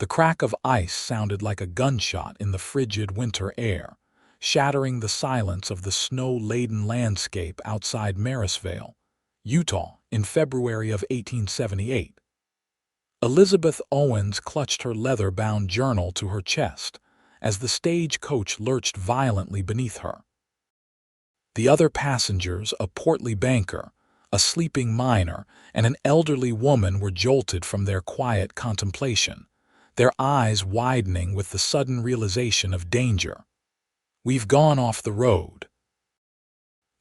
The crack of ice sounded like a gunshot in the frigid winter air, shattering the silence of the snow-laden landscape outside Marysville, Utah, in February of 1878. Elizabeth Owens clutched her leather-bound journal to her chest as the stagecoach lurched violently beneath her. The other passengers, a portly banker, a sleeping miner, and an elderly woman, were jolted from their quiet contemplation, their eyes widening with the sudden realization of danger. "We've gone off the road,"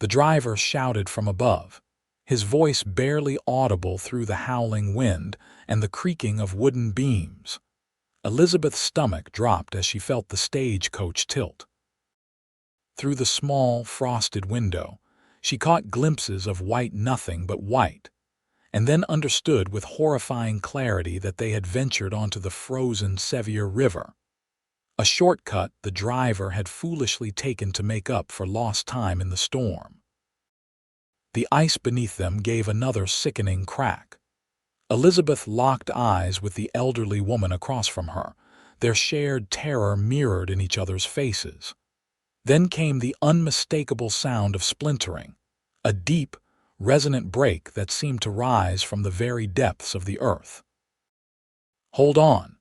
the driver shouted from above, his voice barely audible through the howling wind and the creaking of wooden beams. Elizabeth's stomach dropped as she felt the stagecoach tilt. Through the small, frosted window, she caught glimpses of white nothing but white, and then understood with horrifying clarity that they had ventured onto the frozen Sevier River, a shortcut the driver had foolishly taken to make up for lost time in the storm. The ice beneath them gave another sickening crack. Elizabeth locked eyes with the elderly woman across from her, their shared terror mirrored in each other's faces. Then came the unmistakable sound of splintering, a deep, resonant break that seemed to rise from the very depths of the earth. "Hold on,"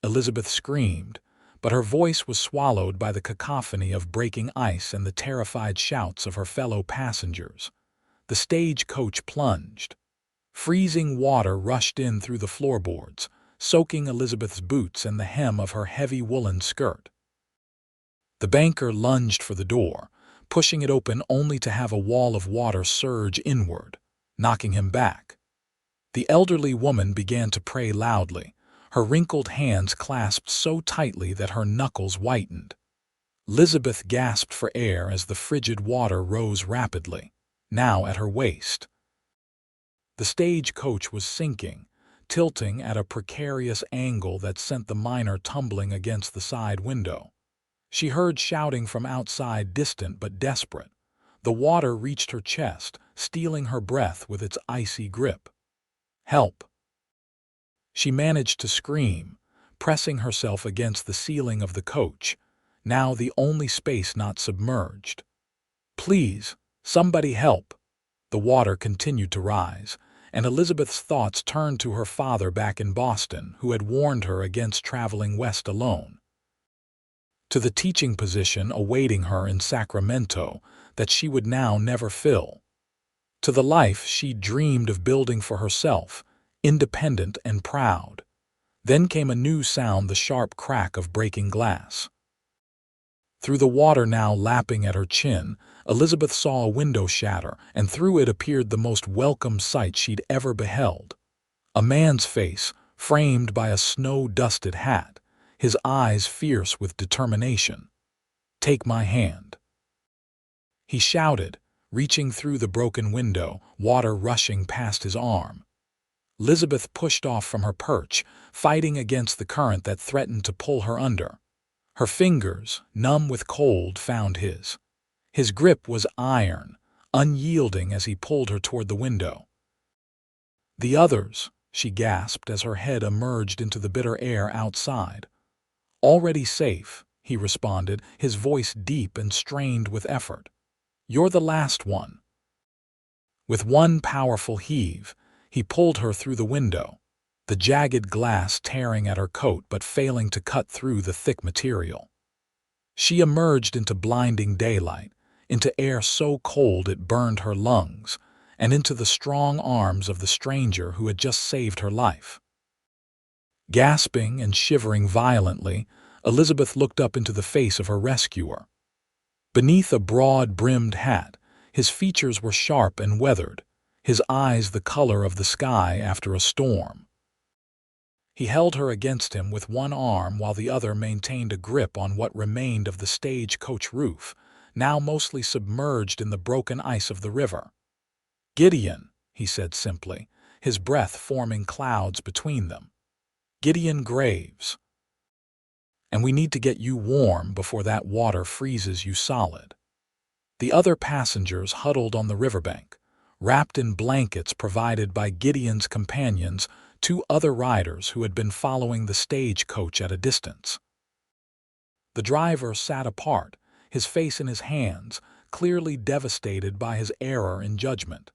Elizabeth screamed, but her voice was swallowed by the cacophony of breaking ice and the terrified shouts of her fellow passengers. The stagecoach plunged. Freezing water rushed in through the floorboards, soaking Elizabeth's boots and the hem of her heavy woolen skirt. The banker lunged for the door, pushing it open only to have a wall of water surge inward, knocking him back. The elderly woman began to pray loudly, her wrinkled hands clasped so tightly that her knuckles whitened. Elizabeth gasped for air as the frigid water rose rapidly, now at her waist. The stagecoach was sinking, tilting at a precarious angle that sent the miner tumbling against the side window. She heard shouting from outside, distant but desperate. The water reached her chest, stealing her breath with its icy grip. "Help!" She managed to scream, pressing herself against the ceiling of the coach, now the only space not submerged. "Please, somebody help!" The water continued to rise, and Elizabeth's thoughts turned to her father back in Boston, who had warned her against traveling west alone. To the teaching position awaiting her in Sacramento that she would now never fill. To the life she dreamed of building for herself, independent and proud. Then came a new sound, the sharp crack of breaking glass. Through the water now lapping at her chin, Elizabeth saw a window shatter, and through it appeared the most welcome sight she'd ever beheld. A man's face, framed by a snow-dusted hat, his eyes fierce with determination. "Take my hand," he shouted, reaching through the broken window, water rushing past his arm. Elizabeth pushed off from her perch, fighting against the current that threatened to pull her under. Her fingers, numb with cold, found his. His grip was iron, unyielding as he pulled her toward the window. "The others," she gasped as her head emerged into the bitter air outside. "Already safe," he responded, his voice deep and strained with effort. "You're the last one." With one powerful heave, he pulled her through the window, the jagged glass tearing at her coat but failing to cut through the thick material. She emerged into blinding daylight, into air so cold it burned her lungs, and into the strong arms of the stranger who had just saved her life. Gasping and shivering violently, Elizabeth looked up into the face of her rescuer. Beneath a broad-brimmed hat, his features were sharp and weathered, his eyes the color of the sky after a storm. He held her against him with one arm while the other maintained a grip on what remained of the stagecoach roof, now mostly submerged in the broken ice of the river. "Gideon," he said simply, his breath forming clouds between them. "Gideon Graves. And we need to get you warm before that water freezes you solid." The other passengers huddled on the riverbank, wrapped in blankets provided by Gideon's companions, with 2 other riders who had been following the stagecoach at a distance. The driver sat apart, his face in his hands, clearly devastated by his error in judgment.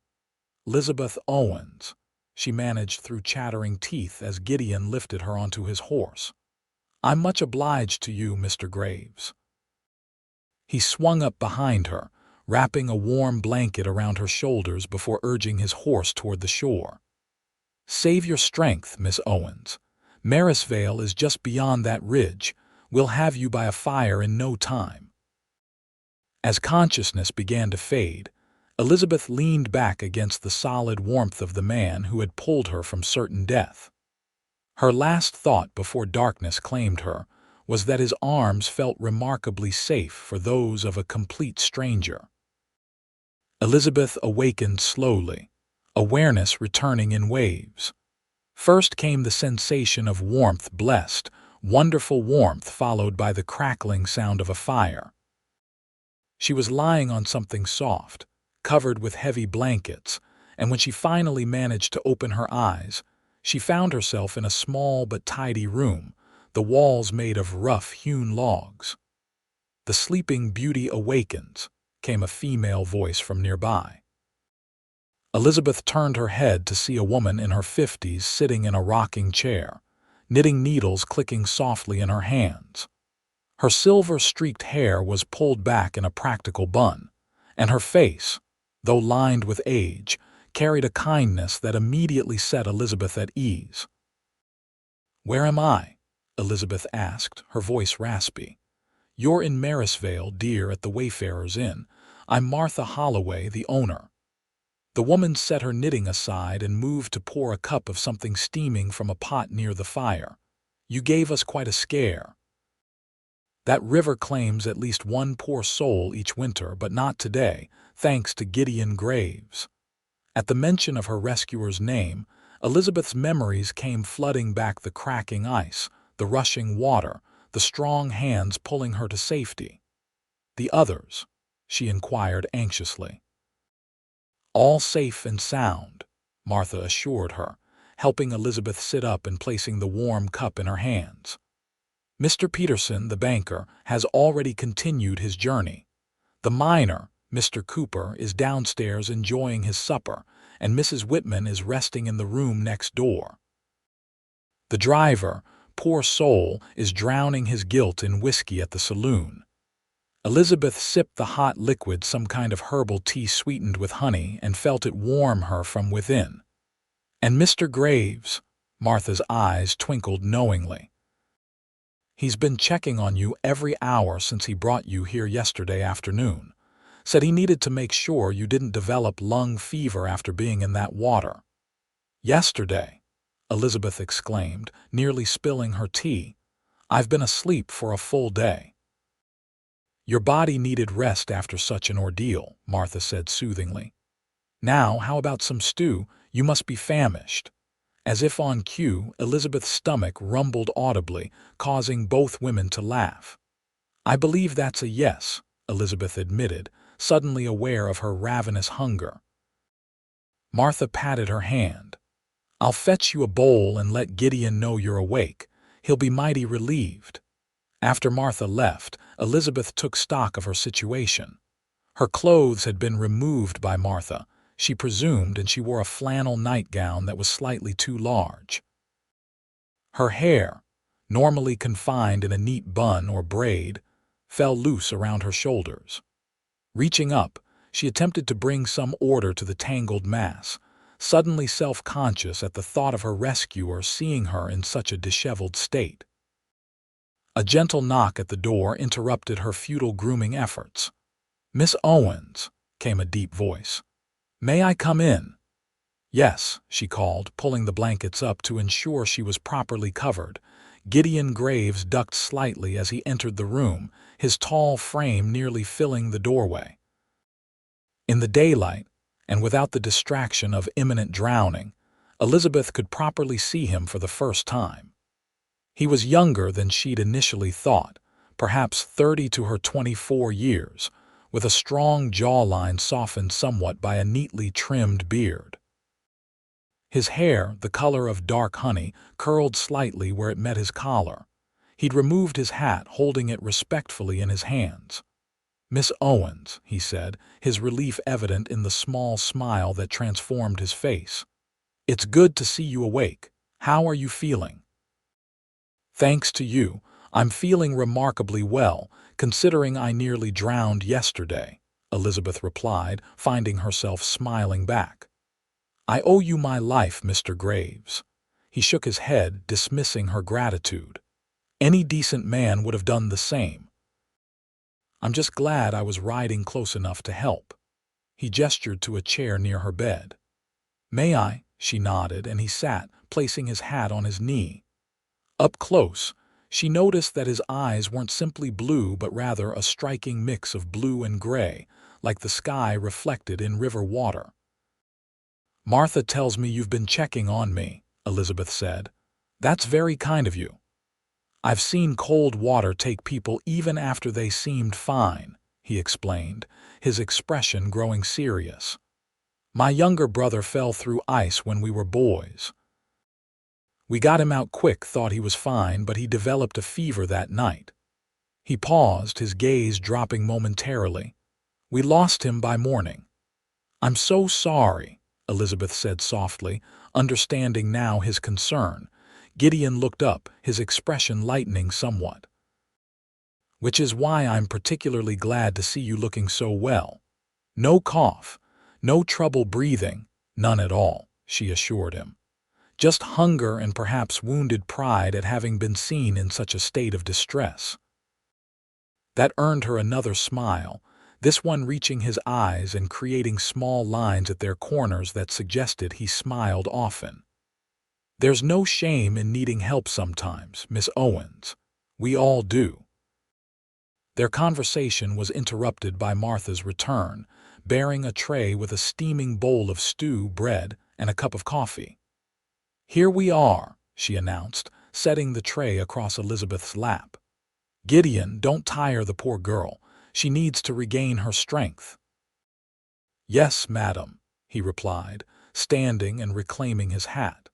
"Elizabeth Owens," she managed through chattering teeth as Gideon lifted her onto his horse. "I'm much obliged to you, Mr. Graves." He swung up behind her, wrapping a warm blanket around her shoulders before urging his horse toward the shore. "Save your strength, Miss Owens. Marysvale is just beyond that ridge. We'll have you by a fire in no time." As consciousness began to fade, Elizabeth leaned back against the solid warmth of the man who had pulled her from certain death. Her last thought before darkness claimed her was that his arms felt remarkably safe for those of a complete stranger. Elizabeth awakened slowly, awareness returning in waves. First came the sensation of warmth, blessed, wonderful warmth followed by the crackling sound of a fire. She was lying on something soft, covered with heavy blankets, and when she finally managed to open her eyes, she found herself in a small but tidy room, the walls made of rough-hewn logs. "The Sleeping Beauty awakens," came a female voice from nearby. Elizabeth turned her head to see a woman in her 50s sitting in a rocking chair, knitting needles clicking softly in her hands. Her silver-streaked hair was pulled back in a practical bun, and her face, though lined with age, carried a kindness that immediately set Elizabeth at ease. "Where am I?" Elizabeth asked, her voice raspy. "You're in Marysvale, dear, at the Wayfarers Inn. I'm Martha Holloway, the owner." The woman set her knitting aside and moved to pour a cup of something steaming from a pot near the fire. "You gave us quite a scare. That river claims at least one poor soul each winter, but not today, thanks to Gideon Graves." At the mention of her rescuer's name, Elizabeth's memories came flooding back: the cracking ice, the rushing water, the strong hands pulling her to safety. "The others?" she inquired anxiously. "All safe and sound," Martha assured her, helping Elizabeth sit up and placing the warm cup in her hands. "Mr. Peterson, the banker, has already continued his journey. The miner, Mr. Cooper, is downstairs enjoying his supper, and Mrs. Whitman is resting in the room next door. The driver, poor soul, is drowning his guilt in whiskey at the saloon." Elizabeth sipped the hot liquid, some kind of herbal tea sweetened with honey, and felt it warm her from within. "And Mr. Graves?" Martha's eyes twinkled knowingly. "He's been checking on you every hour since he brought you here yesterday afternoon. Said he needed to make sure you didn't develop lung fever after being in that water." "Yesterday?" Elizabeth exclaimed, nearly spilling her tea. "I've been asleep for a full day." "Your body needed rest after such an ordeal," Martha said soothingly. "Now, how about some stew? You must be famished." As if on cue, Elizabeth's stomach rumbled audibly, causing both women to laugh. "I believe that's a yes," Elizabeth admitted, suddenly aware of her ravenous hunger. Martha patted her hand. "I'll fetch you a bowl and let Gideon know you're awake. He'll be mighty relieved." After Martha left, Elizabeth took stock of her situation. Her clothes had been removed by Martha, she presumed, and she wore a flannel nightgown that was slightly too large. Her hair, normally confined in a neat bun or braid, fell loose around her shoulders. Reaching up, she attempted to bring some order to the tangled mass, suddenly self-conscious at the thought of her rescuer seeing her in such a disheveled state. A gentle knock at the door interrupted her futile grooming efforts. "Miss Owens," came a deep voice. "May I come in?" "Yes," she called, pulling the blankets up to ensure she was properly covered. Gideon Graves ducked slightly as he entered the room, his tall frame nearly filling the doorway. In the daylight, and without the distraction of imminent drowning, Elizabeth could properly see him for the first time. He was younger than she'd initially thought, perhaps 30 to her 24 years, with a strong jawline softened somewhat by a neatly trimmed beard. His hair, the color of dark honey, curled slightly where it met his collar. He'd removed his hat, holding it respectfully in his hands. "Miss Owens," he said, his relief evident in the small smile that transformed his face. "It's good to see you awake. How are you feeling?" "Thanks to you, I'm feeling remarkably well, considering I nearly drowned yesterday," Elizabeth replied, finding herself smiling back. "I owe you my life, Mr. Graves." He shook his head, dismissing her gratitude. "Any decent man would have done the same. I'm just glad I was riding close enough to help." He gestured to a chair near her bed. "May I?" She nodded, and he sat, placing his hat on his knee. Up close, she noticed that his eyes weren't simply blue but rather a striking mix of blue and gray, like the sky reflected in river water. "Martha tells me you've been checking on me," Elizabeth said. "That's very kind of you." "I've seen cold water take people even after they seemed fine," he explained, his expression growing serious. "My younger brother fell through ice when we were boys. We got him out quick, thought he was fine, but he developed a fever that night." He paused, his gaze dropping momentarily. "We lost him by morning." "I'm so sorry," Elizabeth said softly, understanding now his concern. Gideon looked up, his expression lightening somewhat. "Which is why I'm particularly glad to see you looking so well. No cough, no trouble breathing, none at all," she assured him. "Just hunger and perhaps wounded pride at having been seen in such a state of distress." That earned her another smile, this one reaching his eyes and creating small lines at their corners that suggested he smiled often. "There's no shame in needing help sometimes, Miss Owens. We all do." Their conversation was interrupted by Martha's return, bearing a tray with a steaming bowl of stew, bread, and a cup of coffee. "Here we are," she announced, setting the tray across Elizabeth's lap. "Gideon, don't tire the poor girl. She needs to regain her strength." "Yes, madam," he replied, standing and reclaiming his hat.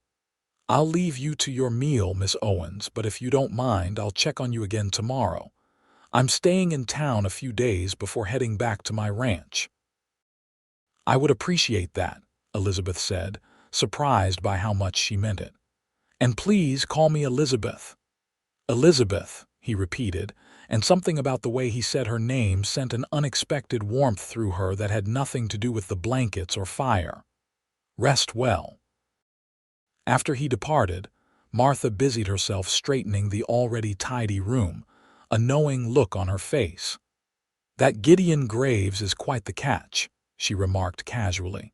"I'll leave you to your meal, Miss Owens, but if you don't mind, I'll check on you again tomorrow. I'm staying in town a few days before heading back to my ranch." "I would appreciate that," Elizabeth said, surprised by how much she meant it. "And please call me Elizabeth." "Elizabeth," he repeated, and something about the way he said her name sent an unexpected warmth through her that had nothing to do with the blankets or fire. "Rest well." After he departed, Martha busied herself straightening the already tidy room, a knowing look on her face. "That Gideon Graves is quite the catch," she remarked casually.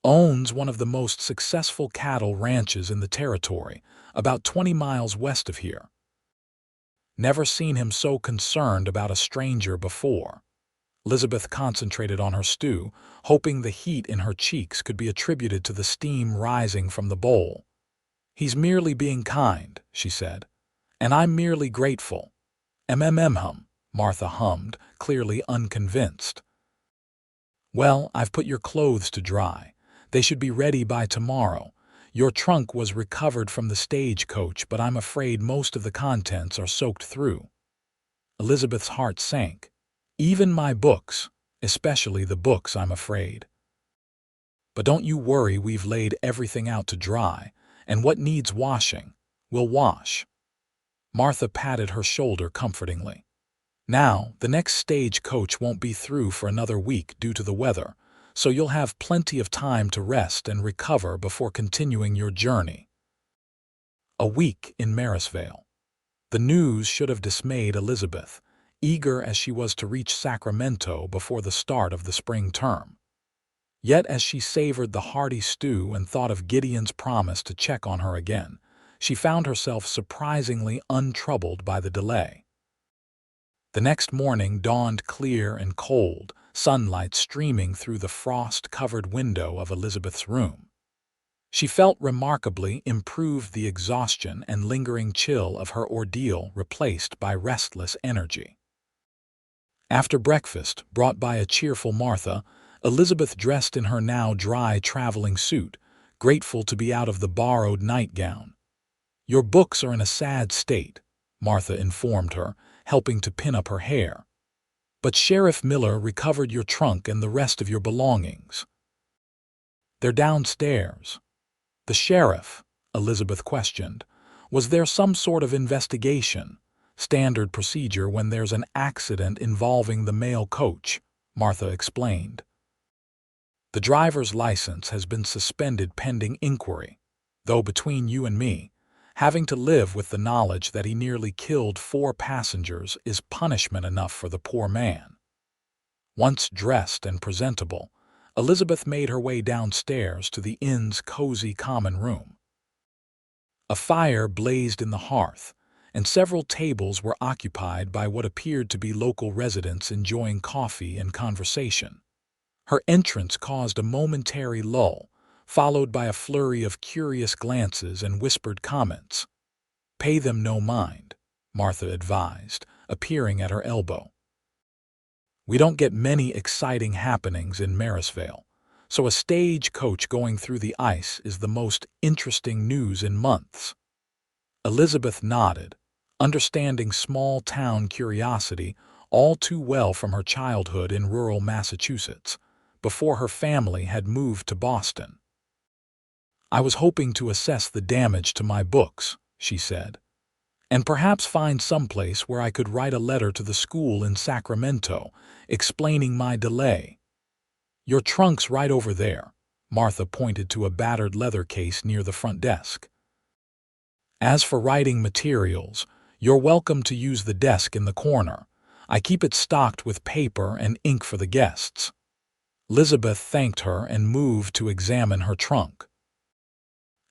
"Owns one of the most successful cattle ranches in the territory, about 20 miles west of here. Never seen him so concerned about a stranger before." Elizabeth concentrated on her stew, hoping the heat in her cheeks could be attributed to the steam rising from the bowl. "He's merely being kind," she said, "and I'm merely grateful." Hum, Martha hummed, clearly unconvinced. "Well, I've put your clothes to dry. They should be ready by tomorrow. Your trunk was recovered from the stagecoach, but I'm afraid most of the contents are soaked through." Elizabeth's heart sank. "Even my books, especially the books, I'm afraid." "But don't you worry, we've laid everything out to dry, and what needs washing, we'll wash." Martha patted her shoulder comfortingly. "Now, the next stagecoach won't be through for another week due to the weather, so you'll have plenty of time to rest and recover before continuing your journey." A week in Marysvale. The news should have dismayed Elizabeth, eager as she was to reach Sacramento before the start of the spring term. Yet as she savored the hearty stew and thought of Gideon's promise to check on her again, she found herself surprisingly untroubled by the delay. The next morning dawned clear and cold, sunlight streaming through the frost-covered window of Elizabeth's room. She felt remarkably improved, the exhaustion and lingering chill of her ordeal replaced by restless energy. After breakfast, brought by a cheerful Martha, Elizabeth dressed in her now dry traveling suit, grateful to be out of the borrowed nightgown. "Your books are in a sad state," Martha informed her, helping to pin up her hair. "But Sheriff Miller recovered your trunk and the rest of your belongings." "They're downstairs." "The sheriff?" Elizabeth questioned. "Was there some sort of investigation? Standard procedure when there's an accident involving the mail coach," Martha explained. "The driver's license has been suspended pending inquiry, though between you and me, having to live with the knowledge that he nearly killed 4 passengers is punishment enough for the poor man." Once dressed and presentable, Elizabeth made her way downstairs to the inn's cozy common room. A fire blazed in the hearth, and several tables were occupied by what appeared to be local residents enjoying coffee and conversation. Her entrance caused a momentary lull, followed by a flurry of curious glances and whispered comments. "Pay them no mind," Martha advised, appearing at her elbow. "We don't get many exciting happenings in Marysvale, so a stagecoach going through the ice is the most interesting news in months." Elizabeth nodded, understanding small-town curiosity all too well from her childhood in rural Massachusetts, before her family had moved to Boston. "I was hoping to assess the damage to my books," she said, "and perhaps find someplace where I could write a letter to the school in Sacramento explaining my delay." "Your trunk's right over there," Martha pointed to a battered leather case near the front desk. "As for writing materials, you're welcome to use the desk in the corner. I keep it stocked with paper and ink for the guests." Elizabeth thanked her and moved to examine her trunk.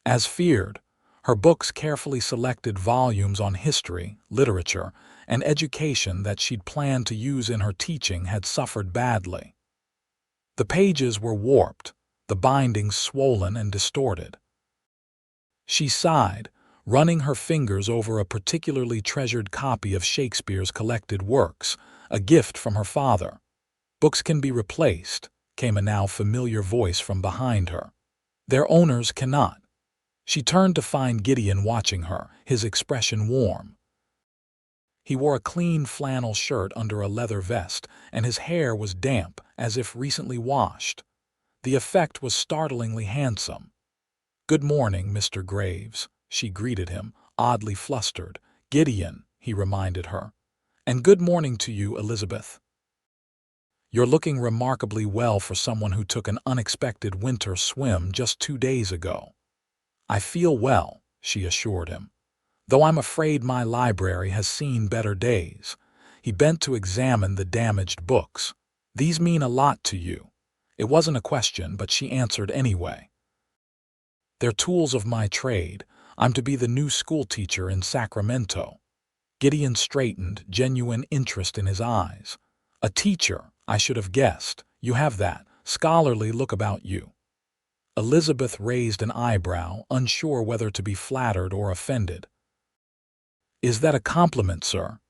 As feared, her books, carefully selected volumes on history, literature, and education that she'd planned to use in her teaching, had suffered badly. The pages were warped, the bindings swollen and distorted. She sighed, running her fingers over a particularly treasured copy of Shakespeare's collected works, a gift from her father. "Books can be replaced," came a now familiar voice from behind her. "Their owners cannot." She turned to find Gideon watching her, his expression warm. He wore a clean flannel shirt under a leather vest, and his hair was damp, as if recently washed. The effect was startlingly handsome. "Good morning, Mr. Graves," she greeted him, oddly flustered. "Gideon," he reminded her. "And good morning to you, Elizabeth. You're looking remarkably well for someone who took an unexpected winter swim just 2 days ago." "I feel well," she assured him, "though I'm afraid my library has seen better days." He bent to examine the damaged books. "These mean a lot to you." It wasn't a question, but she answered anyway. "They're tools of my trade. I'm to be the new schoolteacher in Sacramento." Gideon straightened, genuine interest in his eyes. "A teacher, I should have guessed. You have that scholarly look about you." Elizabeth raised an eyebrow, unsure whether to be flattered or offended. "Is that a compliment, sir?"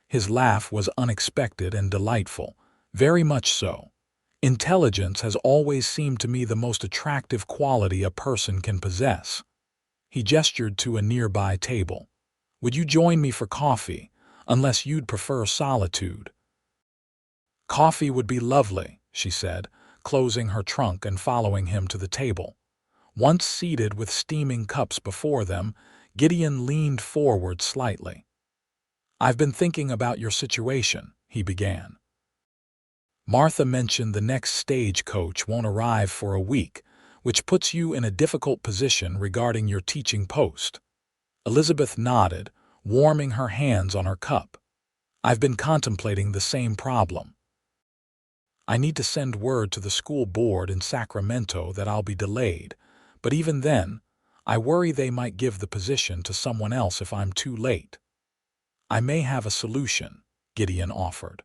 His laugh was unexpected and delightful. "Very much so. Intelligence has always seemed to me the most attractive quality a person can possess." He gestured to a nearby table. "Would you join me for coffee, unless you'd prefer solitude?" "Coffee would be lovely," she said, closing her trunk and following him to the table. Once seated with steaming cups before them, Gideon leaned forward slightly. "I've been thinking about your situation," he began. "Martha mentioned the next stagecoach won't arrive for a week, which puts you in a difficult position regarding your teaching post." Elizabeth nodded, warming her hands on her cup. "I've been contemplating the same problem. I need to send word to the school board in Sacramento that I'll be delayed, but even then, I worry they might give the position to someone else if I'm too late." "I may have a solution," Gideon offered.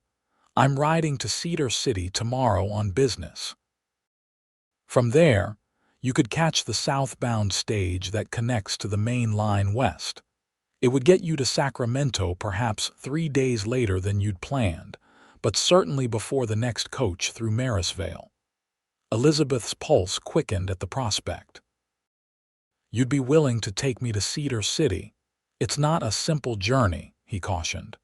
"I'm riding to Cedar City tomorrow on business. From there, you could catch the southbound stage that connects to the main line west. It would get you to Sacramento perhaps 3 days later than you'd planned, but certainly before the next coach through Marysvale." Elizabeth's pulse quickened at the prospect. You'd be willing to take me to Cedar City. It's not a simple journey, he cautioned.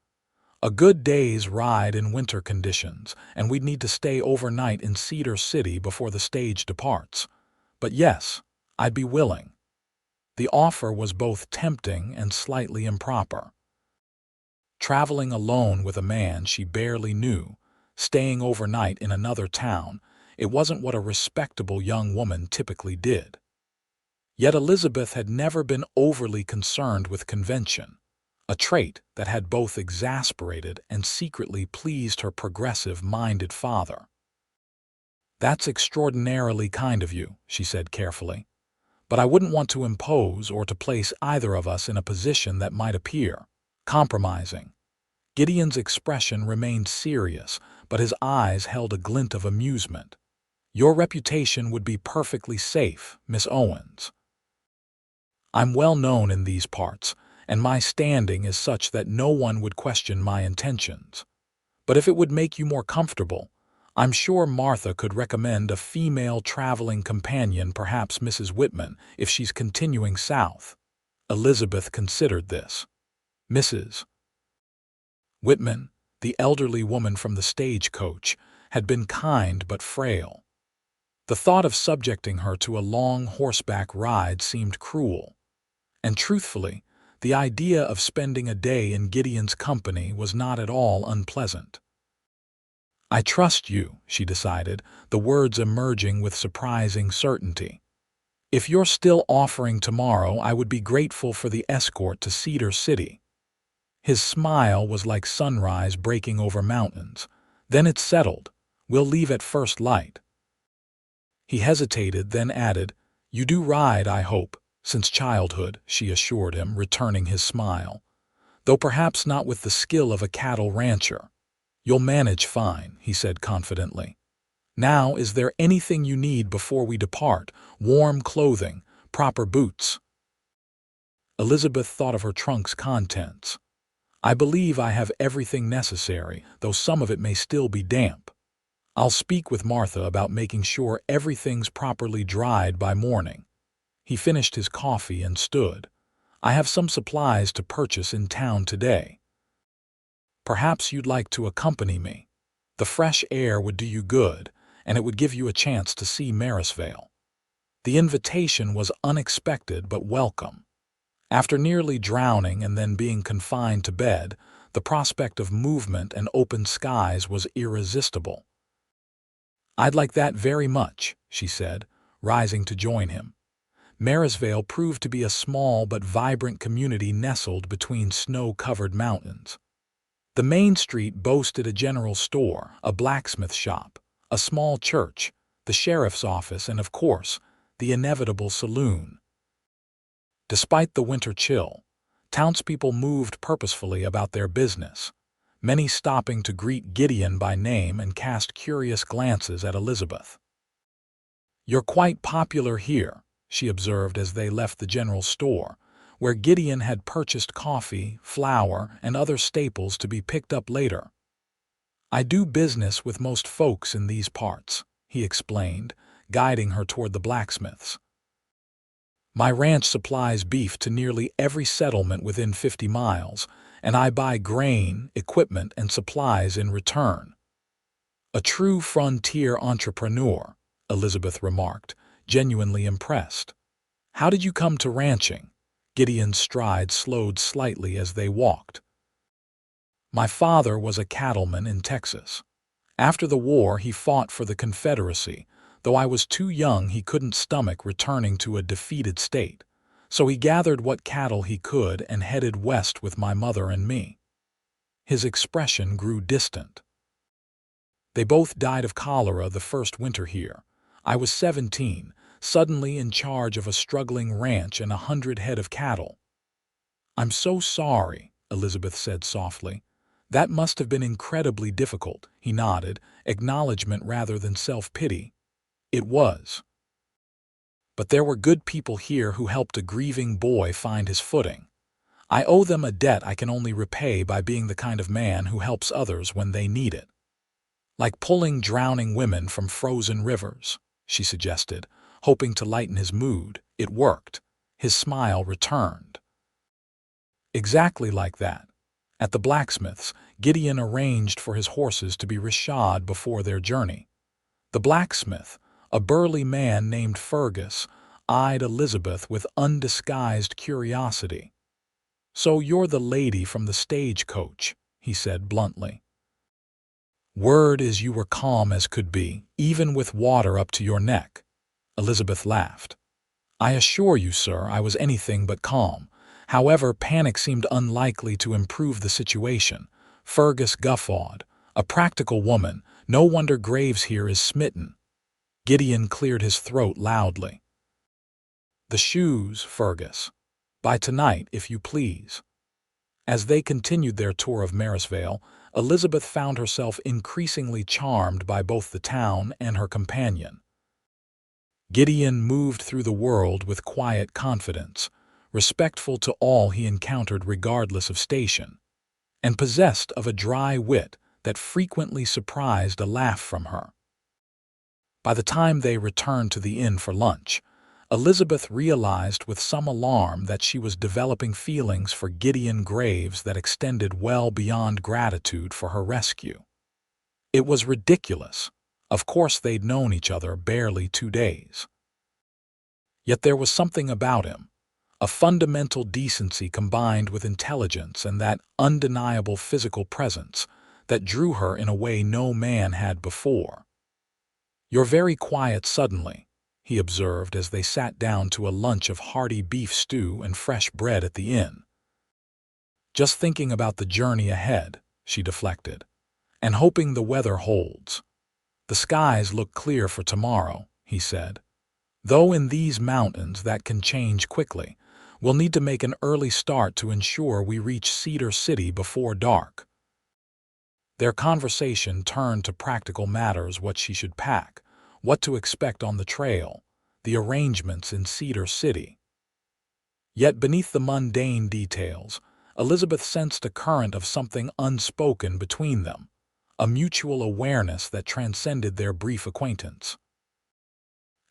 A good day's ride in winter conditions, and we'd need to stay overnight in Cedar City before the stage departs. But yes, I'd be willing. The offer was both tempting and slightly improper. Traveling alone with a man she barely knew, staying overnight in another town, it wasn't what a respectable young woman typically did. Yet Elizabeth had never been overly concerned with convention, a trait that had both exasperated and secretly pleased her progressive-minded father. "That's extraordinarily kind of you," she said carefully. "But I wouldn't want to impose or to place either of us in a position that might appear compromising." Gideon's expression remained serious, but his eyes held a glint of amusement. "Your reputation would be perfectly safe, Miss Owens. I'm well known in these parts, and my standing is such that no one would question my intentions. But if it would make you more comfortable, I'm sure Martha could recommend a female traveling companion, perhaps Mrs. Whitman, if she's continuing south." Elizabeth considered this. Mrs. Whitman, the elderly woman from the Stagecoach, had been kind but frail. The thought of subjecting her to a long horseback ride seemed cruel. And truthfully, the idea of spending a day in Gideon's company was not at all unpleasant. "I trust you," she decided, the words emerging with surprising certainty. "If you're still offering tomorrow, I would be grateful for the escort to Cedar City." His smile was like sunrise breaking over mountains. "Then it's settled. We'll leave at first light." He hesitated, then added, "You do ride, I hope." "Since childhood," she assured him, returning his smile. "Though perhaps not with the skill of a cattle rancher." "You'll manage fine," he said confidently. "Now, is there anything you need before we depart? Warm clothing, proper boots?" Elizabeth thought of her trunk's contents. "I believe I have everything necessary, though some of it may still be damp. I'll speak with Martha about making sure everything's properly dried by morning." He finished his coffee and stood. "I have some supplies to purchase in town today. Perhaps you'd like to accompany me. The fresh air would do you good, and it would give you a chance to see Marysvale." The invitation was unexpected but welcome. After nearly drowning and then being confined to bed, the prospect of movement and open skies was irresistible. "I'd like that very much," she said, rising to join him. Marysvale proved to be a small but vibrant community nestled between snow-covered mountains. The main street boasted a general store, a blacksmith shop, a small church, the sheriff's office, and, of course, the inevitable saloon. Despite the winter chill, townspeople moved purposefully about their business, many stopping to greet Gideon by name and cast curious glances at Elizabeth. "You're quite popular here," she observed as they left the general store, where Gideon had purchased coffee, flour, and other staples to be picked up later. "I do business with most folks in these parts," he explained, guiding her toward the blacksmith's. "My ranch supplies beef to nearly every settlement within 50 miles, and I buy grain, equipment, and supplies in return." "A true frontier entrepreneur," Elizabeth remarked, genuinely impressed. "How did you come to ranching?" Gideon's stride slowed slightly as they walked. "My father was a cattleman in Texas. After the war, he fought for the Confederacy. Though I was too young, he couldn't stomach returning to a defeated state. So he gathered what cattle he could and headed west with my mother and me." His expression grew distant. "They both died of cholera the first winter here. I was 17, suddenly in charge of a struggling ranch and 100 head of cattle." "I'm so sorry," Elizabeth said softly. "That must have been incredibly difficult." He nodded, acknowledgement rather than self-pity. "It was. But there were good people here who helped a grieving boy find his footing. I owe them a debt I can only repay by being the kind of man who helps others when they need it." "Like pulling drowning women from frozen rivers," she suggested, hoping to lighten his mood. It worked. His smile returned. Exactly like that. At the blacksmith's, Gideon arranged for his horses to be reshod before their journey. The blacksmith, a burly man named Fergus, eyed Elizabeth with undisguised curiosity. "So you're the lady from the stagecoach," he said bluntly. "Word is you were calm as could be, even with water up to your neck." Elizabeth laughed. "I assure you, sir, I was anything but calm. However, panic seemed unlikely to improve the situation." Fergus guffawed. "A practical woman. No wonder Graves here is smitten." Gideon cleared his throat loudly. "The shoes, Fergus. By tonight, if you please." As they continued their tour of Marysvale, Elizabeth found herself increasingly charmed by both the town and her companion. Gideon moved through the world with quiet confidence, respectful to all he encountered regardless of station, and possessed of a dry wit that frequently surprised a laugh from her. By the time they returned to the inn for lunch, Elizabeth realized with some alarm that she was developing feelings for Gideon Graves that extended well beyond gratitude for her rescue. It was ridiculous. Of course they'd known each other barely 2 days. Yet there was something about him, a fundamental decency combined with intelligence and that undeniable physical presence, that drew her in a way no man had before. "You're very quiet suddenly," he observed as they sat down to a lunch of hearty beef stew and fresh bread at the inn. "Just thinking about the journey ahead," she deflected, "and hoping the weather holds. The skies look clear for tomorrow," he said. "Though in these mountains that can change quickly. We'll need to make an early start to ensure we reach Cedar City before dark." Their conversation turned to practical matters: what she should pack, what to expect on the trail, the arrangements in Cedar City. Yet beneath the mundane details, Elizabeth sensed a current of something unspoken between them, a mutual awareness that transcended their brief acquaintance.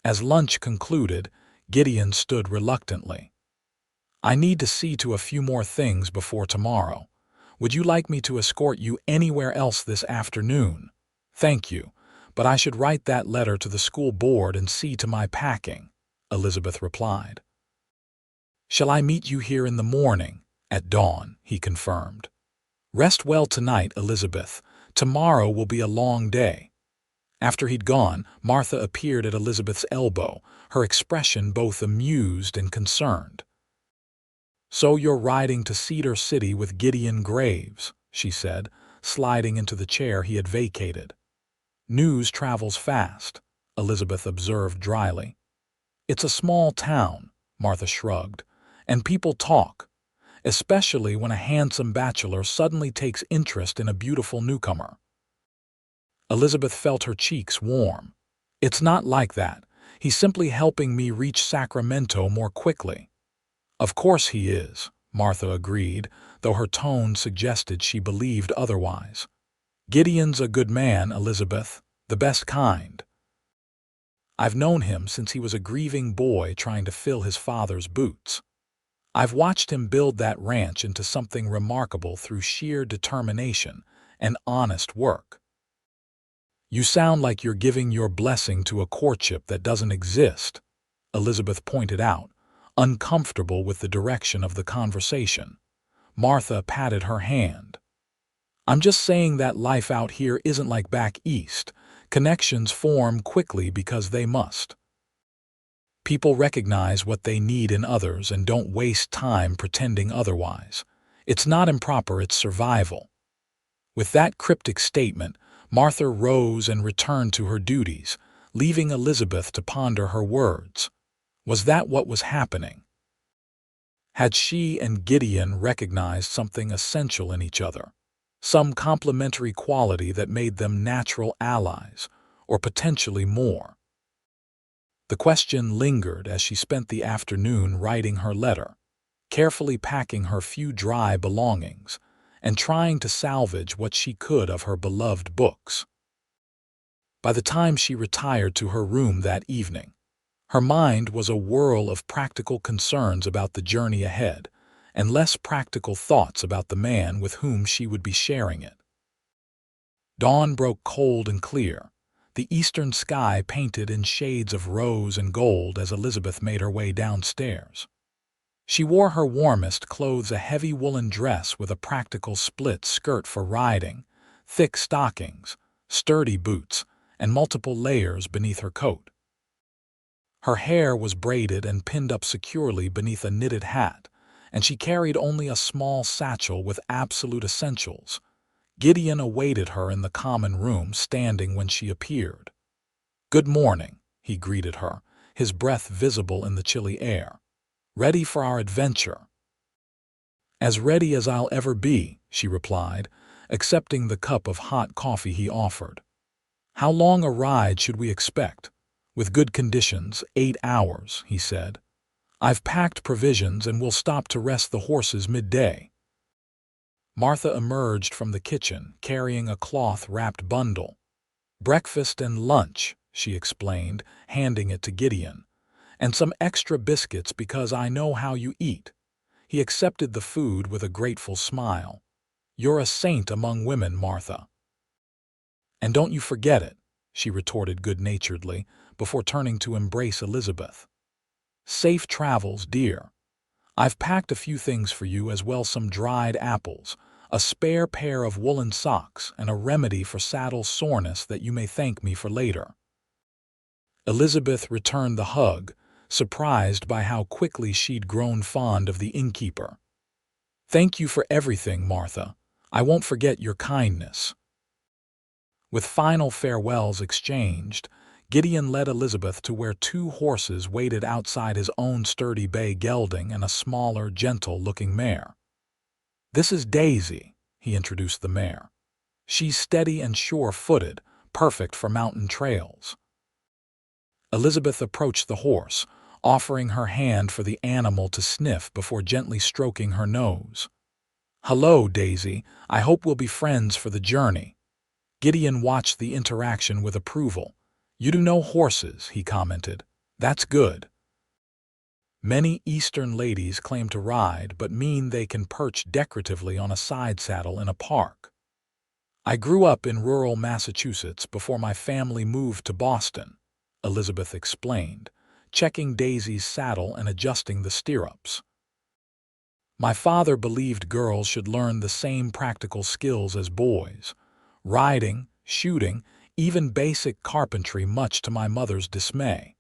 As lunch concluded, Gideon stood reluctantly. "I need to see to a few more things before tomorrow. Would you like me to escort you anywhere else this afternoon?" "Thank you, but I should write that letter to the school board and see to my packing," Elizabeth replied. "Shall I meet you here in the morning?" "At dawn," he confirmed. "Rest well tonight, Elizabeth. Tomorrow will be a long day." After he'd gone, Martha appeared at Elizabeth's elbow, her expression both amused and concerned. "So you're riding to Cedar City with Gideon Graves," she said, sliding into the chair he had vacated. "News travels fast," Elizabeth observed dryly. "It's a small town," Martha shrugged, "and people talk, especially when a handsome bachelor suddenly takes interest in a beautiful newcomer." Elizabeth felt her cheeks warm. "It's not like that. He's simply helping me reach Sacramento more quickly." "Of course he is," Martha agreed, though her tone suggested she believed otherwise. "Gideon's a good man, Elizabeth, the best kind. I've known him since he was a grieving boy trying to fill his father's boots. I've watched him build that ranch into something remarkable through sheer determination and honest work." "You sound like you're giving your blessing to a courtship that doesn't exist," Elizabeth pointed out, uncomfortable with the direction of the conversation. Martha patted her hand. "I'm just saying that life out here isn't like back east. Connections form quickly because they must. People recognize what they need in others and don't waste time pretending otherwise. It's not improper, it's survival." With that cryptic statement, Martha rose and returned to her duties, leaving Elizabeth to ponder her words. Was that what was happening? Had she and Gideon recognized something essential in each other? Some complementary quality that made them natural allies, or potentially more? The question lingered as she spent the afternoon writing her letter, carefully packing her few dry belongings, and trying to salvage what she could of her beloved books. By the time she retired to her room that evening, Her mind was a whirl of practical concerns about the journey ahead, and less practical thoughts about the man with whom she would be sharing it. Dawn broke cold and clear, the eastern sky painted in shades of rose and gold as Elizabeth made her way downstairs. She wore her warmest clothes, a heavy woolen dress with a practical split skirt for riding, thick stockings, sturdy boots, and multiple layers beneath her coat. Her hair was braided and pinned up securely beneath a knitted hat, and she carried only a small satchel with absolute essentials. Gideon awaited her in the common room, standing when she appeared. "Good morning," he greeted her, his breath visible in the chilly air. "Ready for our adventure?" "As ready as I'll ever be," she replied, accepting the cup of hot coffee he offered. "How long a ride should we expect?" "With good conditions, 8 hours," he said. "I've packed provisions and we'll stop to rest the horses midday." Martha emerged from the kitchen, carrying a cloth-wrapped bundle. "Breakfast and lunch," she explained, handing it to Gideon. "And some extra biscuits because I know how you eat." He accepted the food with a grateful smile. "You're a saint among women, Martha." "And don't you forget it," she retorted good-naturedly, before turning to embrace Elizabeth. "Safe travels, dear. I've packed a few things for you as well, some dried apples, a spare pair of woolen socks, and a remedy for saddle soreness that you may thank me for later." Elizabeth returned the hug, surprised by how quickly she'd grown fond of the innkeeper. "Thank you for everything, Martha. I won't forget your kindness." With final farewells exchanged, Gideon led Elizabeth to where 2 horses waited outside his own sturdy bay gelding and a smaller, gentle-looking mare. "This is Daisy," he introduced the mare. "She's steady and sure-footed, perfect for mountain trails." Elizabeth approached the horse, offering her hand for the animal to sniff before gently stroking her nose. "Hello, Daisy. I hope we'll be friends for the journey." Gideon watched the interaction with approval. "You do know horses," he commented. "That's good." Many Eastern ladies claim to ride but mean they can perch decoratively on a side saddle in a park. "I grew up in rural Massachusetts before my family moved to Boston," Elizabeth explained, checking Daisy's saddle and adjusting the stirrups. "My father believed girls should learn the same practical skills as boys. Riding, shooting, even basic carpentry, much to my mother's dismay."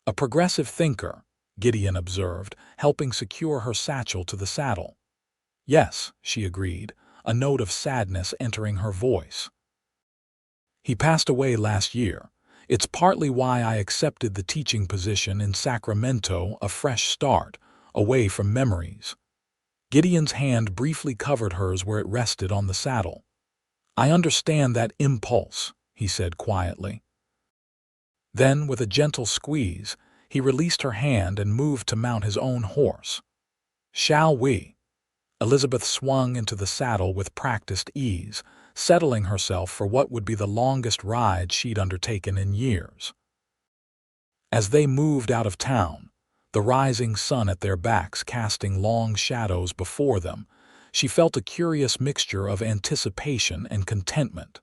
"A progressive thinker," Gideon observed, helping secure her satchel to the saddle. "Yes," she agreed, a note of sadness entering her voice. "He passed away last year. It's partly why I accepted the teaching position in Sacramento, a fresh start, away from memories." Gideon's hand briefly covered hers where it rested on the saddle. "I understand that impulse," he said quietly. Then, with a gentle squeeze, he released her hand and moved to mount his own horse. "Shall we?" Elizabeth swung into the saddle with practiced ease, settling herself for what would be the longest ride she'd undertaken in years. As they moved out of town, the rising sun at their backs casting long shadows before them, she felt a curious mixture of anticipation and contentment.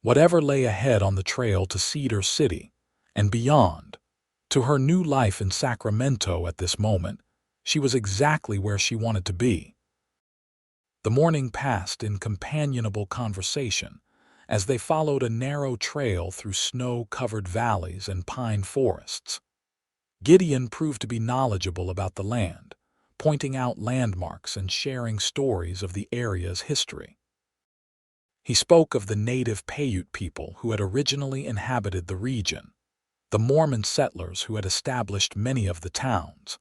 Whatever lay ahead on the trail to Cedar City, and beyond, to her new life in Sacramento at this moment, she was exactly where she wanted to be. The morning passed in companionable conversation, as they followed a narrow trail through snow-covered valleys and pine forests. Gideon proved to be knowledgeable about the land, pointing out landmarks and sharing stories of the area's history. He spoke of the native Paiute people who had originally inhabited the region, the Mormon settlers who had established many of the towns,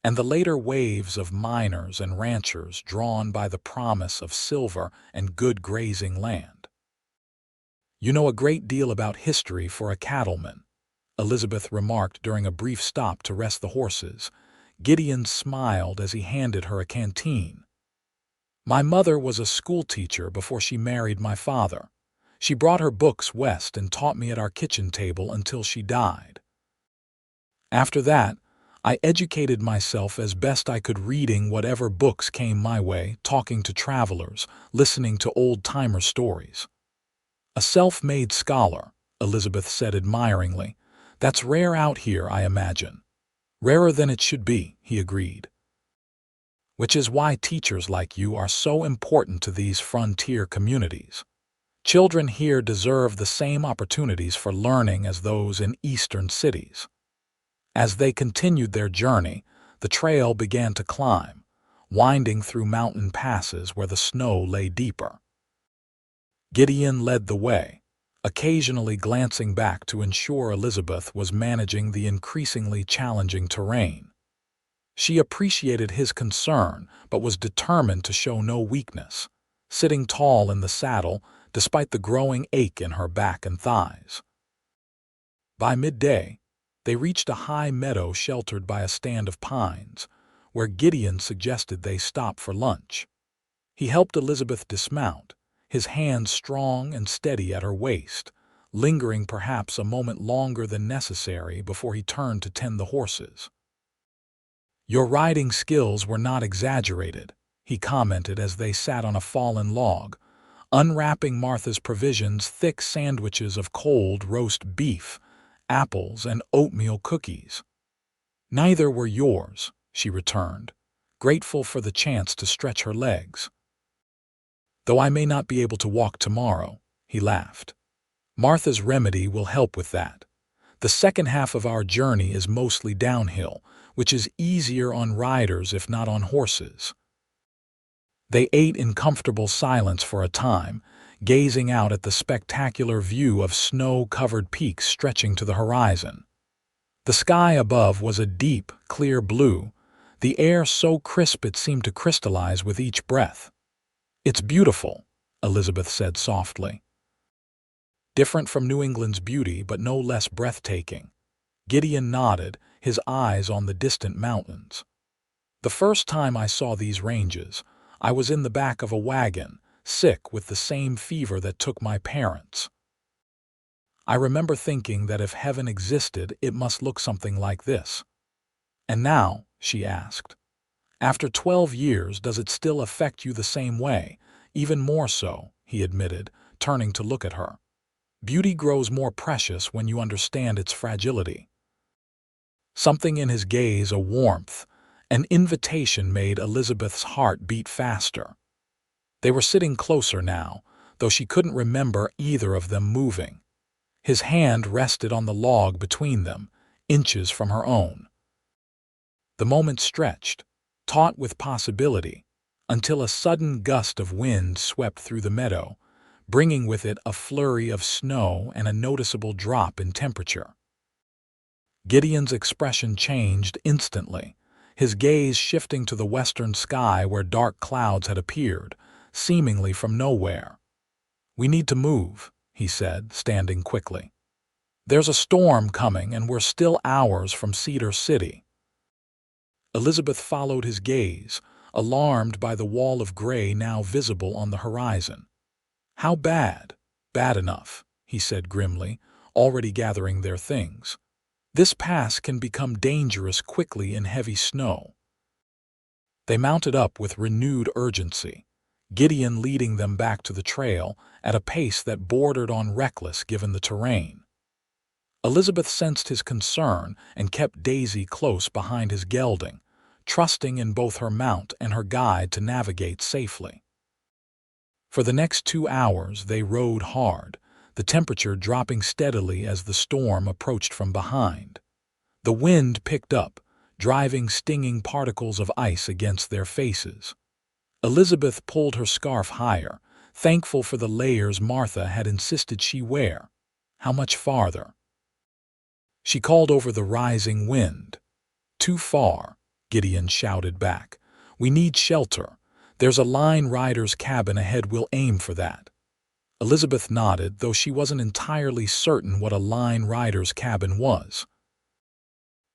and the later waves of miners and ranchers drawn by the promise of silver and good grazing land. "You know a great deal about history for a cattleman," Elizabeth remarked during a brief stop to rest the horses. Gideon smiled as he handed her a canteen. "My mother was a schoolteacher before she married my father. She brought her books west and taught me at our kitchen table until she died." After that, I educated myself as best I could, reading whatever books came my way, talking to travelers, listening to old-timer stories. A self-made scholar, Elizabeth said admiringly. That's rare out here, I imagine. Rarer than it should be, he agreed. Which is why teachers like you are so important to these frontier communities. Children here deserve the same opportunities for learning as those in eastern cities. As they continued their journey, the trail began to climb, winding through mountain passes where the snow lay deeper. Gideon led the way, occasionally glancing back to ensure Elizabeth was managing the increasingly challenging terrain. She appreciated his concern, but was determined to show no weakness, sitting tall in the saddle despite the growing ache in her back and thighs. By midday, they reached a high meadow sheltered by a stand of pines, where Gideon suggested they stop for lunch. He helped Elizabeth dismount, his hands strong and steady at her waist, lingering perhaps a moment longer than necessary before he turned to tend the horses. "Your riding skills were not exaggerated," he commented as they sat on a fallen log, unwrapping Martha's provisions, thick sandwiches of cold roast beef, apples, and oatmeal cookies. "Neither were yours," she returned, grateful for the chance to stretch her legs. "Though I may not be able to walk tomorrow," he laughed. "Martha's remedy will help with that. The second half of our journey is mostly downhill, which is easier on riders if not on horses." They ate in comfortable silence for a time, gazing out at the spectacular view of snow-covered peaks stretching to the horizon. The sky above was a deep, clear blue, the air so crisp it seemed to crystallize with each breath. "It's beautiful," Elizabeth said softly. "Different from New England's beauty, but no less breathtaking." Gideon nodded, his eyes on the distant mountains. "The first time I saw these ranges, I was in the back of a wagon, sick with the same fever that took my parents. I remember thinking that if heaven existed, it must look something like this." "And now," she asked, "after 12 years, does it still affect you the same way?" "Even more so," he admitted, turning to look at her. "Beauty grows more precious when you understand its fragility." Something in his gaze, a warmth, an invitation, made Elizabeth's heart beat faster. They were sitting closer now, though she couldn't remember either of them moving. His hand rested on the log between them, inches from her own. The moment stretched, taut with possibility, until a sudden gust of wind swept through the meadow, bringing with it a flurry of snow and a noticeable drop in temperature. Gideon's expression changed instantly, his gaze shifting to the western sky where dark clouds had appeared, seemingly from nowhere. "We need to move," he said, standing quickly. "There's a storm coming and we're still hours from Cedar City." Elizabeth followed his gaze, alarmed by the wall of gray now visible on the horizon. "How bad?" "Bad enough," he said grimly, already gathering their things. "This pass can become dangerous quickly in heavy snow." They mounted up with renewed urgency, Gideon leading them back to the trail at a pace that bordered on reckless given the terrain. Elizabeth sensed his concern and kept Daisy close behind his gelding, trusting in both her mount and her guide to navigate safely. For the next 2 hours they rode hard, the temperature dropping steadily as the storm approached from behind. The wind picked up, driving stinging particles of ice against their faces. Elizabeth pulled her scarf higher, thankful for the layers Martha had insisted she wear. "How much farther?" she called over the rising wind. "Too far," Gideon shouted back. "We need shelter. There's a line rider's cabin ahead. We'll aim for that." Elizabeth nodded, though she wasn't entirely certain what a line rider's cabin was.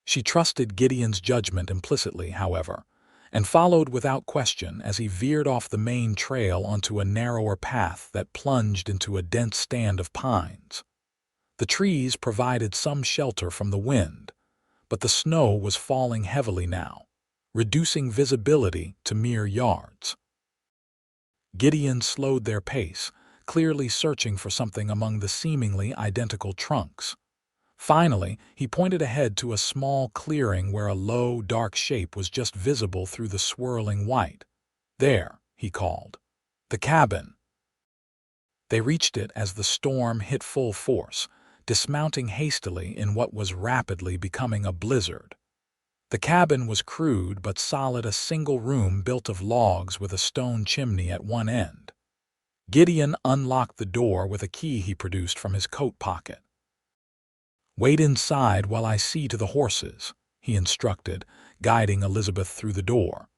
She trusted Gideon's judgment implicitly, however, and followed without question as he veered off the main trail onto a narrower path that plunged into a dense stand of pines. The trees provided some shelter from the wind, but the snow was falling heavily now, reducing visibility to mere yards. Gideon slowed their pace, clearly searching for something among the seemingly identical trunks. Finally, he pointed ahead to a small clearing where a low, dark shape was just visible through the swirling white. "There," he called. "The cabin." They reached it as the storm hit full force, dismounting hastily in what was rapidly becoming a blizzard. The cabin was crude but solid, a single room built of logs with a stone chimney at one end. Gideon unlocked the door with a key he produced from his coat pocket. "Wait inside while I see to the horses," he instructed, guiding Elizabeth through the door.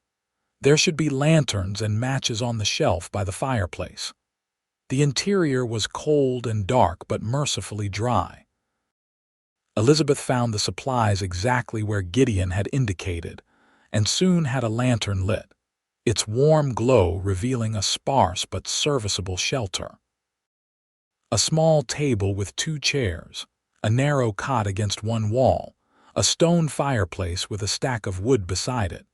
"There should be lanterns and matches on the shelf by the fireplace." The interior was cold and dark but mercifully dry. Elizabeth found the supplies exactly where Gideon had indicated, and soon had a lantern lit, its warm glow revealing a sparse but serviceable shelter. A small table with 2 chairs, a narrow cot against one wall, a stone fireplace with a stack of wood beside it,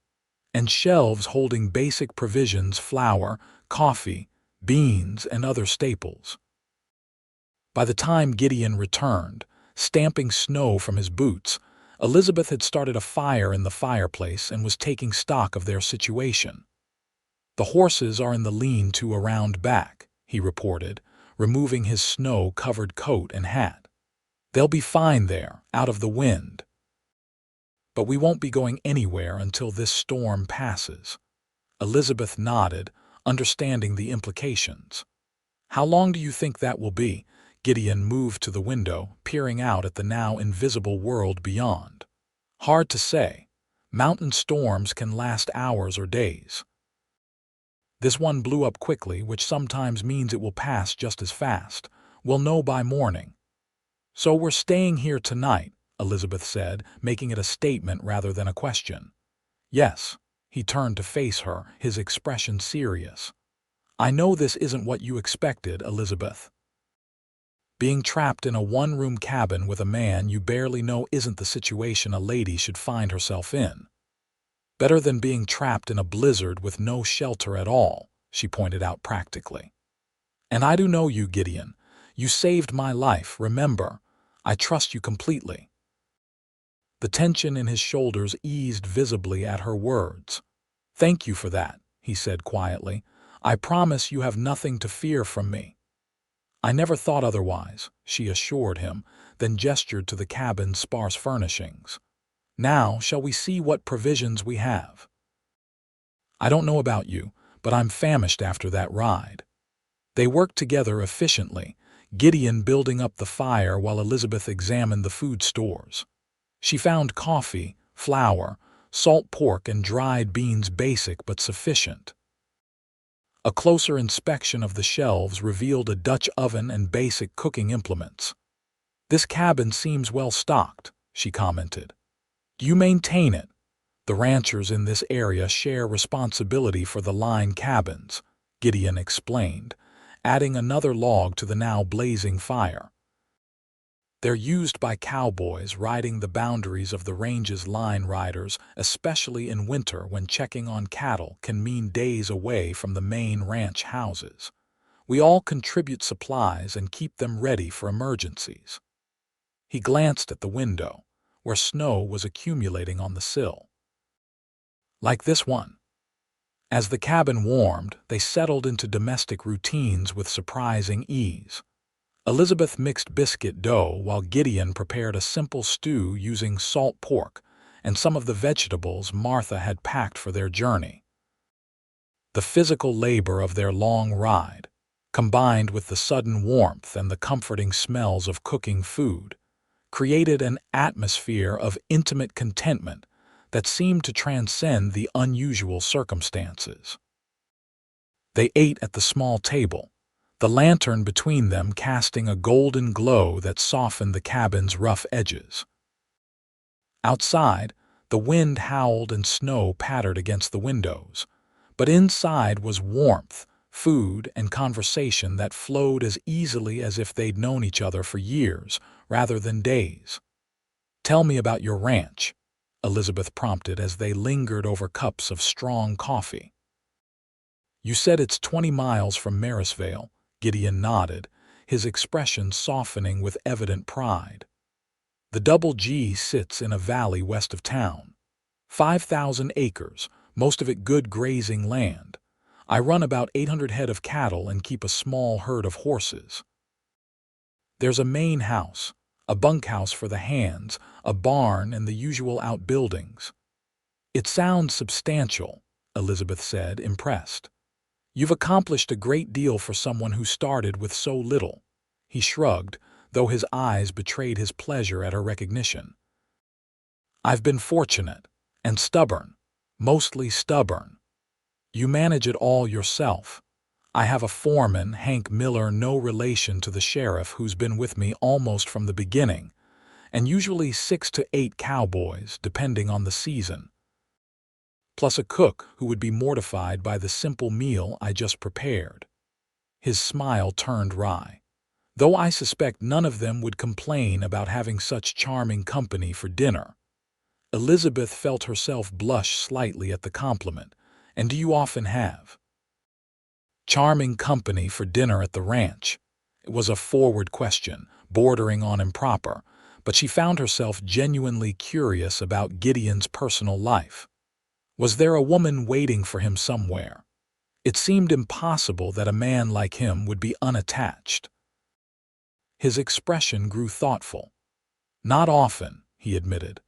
and shelves holding basic provisions: flour, coffee, beans, and other staples. By the time Gideon returned, stamping snow from his boots, Elizabeth had started a fire in the fireplace and was taking stock of their situation. "The horses are in the lean-to around back," he reported, removing his snow-covered coat and hat. "They'll be fine there, out of the wind. But we won't be going anywhere until this storm passes." Elizabeth nodded, understanding the implications. "How long do you think that will be?" Gideon moved to the window, peering out at the now invisible world beyond. "Hard to say. Mountain storms can last hours or days. This one blew up quickly, which sometimes means it will pass just as fast. We'll know by morning." "So we're staying here tonight," Elizabeth said, making it a statement rather than a question. "Yes." He turned to face her, his expression serious. "I know this isn't what you expected, Elizabeth. Being trapped in a one-room cabin with a man you barely know isn't the situation a lady should find herself in. Better than being trapped in a blizzard with no shelter at all," she pointed out practically. "And I do know you, Gideon. You saved my life, remember. I trust you completely." The tension in his shoulders eased visibly at her words. "Thank you for that," he said quietly. "I promise you have nothing to fear from me." "I never thought otherwise," she assured him, then gestured to the cabin's sparse furnishings. "Now, shall we see what provisions we have? I don't know about you, but I'm famished after that ride." They worked together efficiently, Gideon building up the fire while Elizabeth examined the food stores. She found coffee, flour, salt pork, and dried beans, basic but sufficient. A closer inspection of the shelves revealed a Dutch oven and basic cooking implements. "This cabin seems well stocked," she commented. "Do you maintain it?" "The ranchers in this area share responsibility for the line cabins," Gideon explained, adding another log to the now blazing fire. "They're used by cowboys riding the boundaries of the range's line riders, especially in winter when checking on cattle can mean days away from the main ranch houses. We all contribute supplies and keep them ready for emergencies." He glanced at the window, where snow was accumulating on the sill. "Like this one." As the cabin warmed, they settled into domestic routines with surprising ease. Elizabeth mixed biscuit dough while Gideon prepared a simple stew using salt pork and some of the vegetables Martha had packed for their journey. The physical labor of their long ride, combined with the sudden warmth and the comforting smells of cooking food, created an atmosphere of intimate contentment that seemed to transcend the unusual circumstances. They ate at the small table, the lantern between them casting a golden glow that softened the cabin's rough edges. Outside, the wind howled and snow pattered against the windows, but inside was warmth, food, and conversation that flowed as easily as if they'd known each other for years rather than days. Tell me about your ranch, Elizabeth prompted as they lingered over cups of strong coffee. You said it's 20 miles from Marysvale, Gideon nodded, his expression softening with evident pride. The Double G sits in a valley west of town. 5,000 acres, most of it good grazing land. I run about 800 head of cattle and keep a small herd of horses. There's a main house, a bunkhouse for the hands, a barn, and the usual outbuildings. It sounds substantial, Elizabeth said, impressed. You've accomplished a great deal for someone who started with so little. He shrugged, though his eyes betrayed his pleasure at her recognition. I've been fortunate, and stubborn, mostly stubborn. You manage it all yourself. I have a foreman, Hank Miller, no relation to the sheriff, who's been with me almost from the beginning, and usually 6 to 8 cowboys, depending on the season. Plus a cook who would be mortified by the simple meal I just prepared. His smile turned wry. Though I suspect none of them would complain about having such charming company for dinner. Elizabeth felt herself blush slightly at the compliment. And do you often have charming company for dinner at the ranch? It was a forward question, bordering on improper, but she found herself genuinely curious about Gideon's personal life. Was there a woman waiting for him somewhere? It seemed impossible that a man like him would be unattached. His expression grew thoughtful. Not often, he admitted.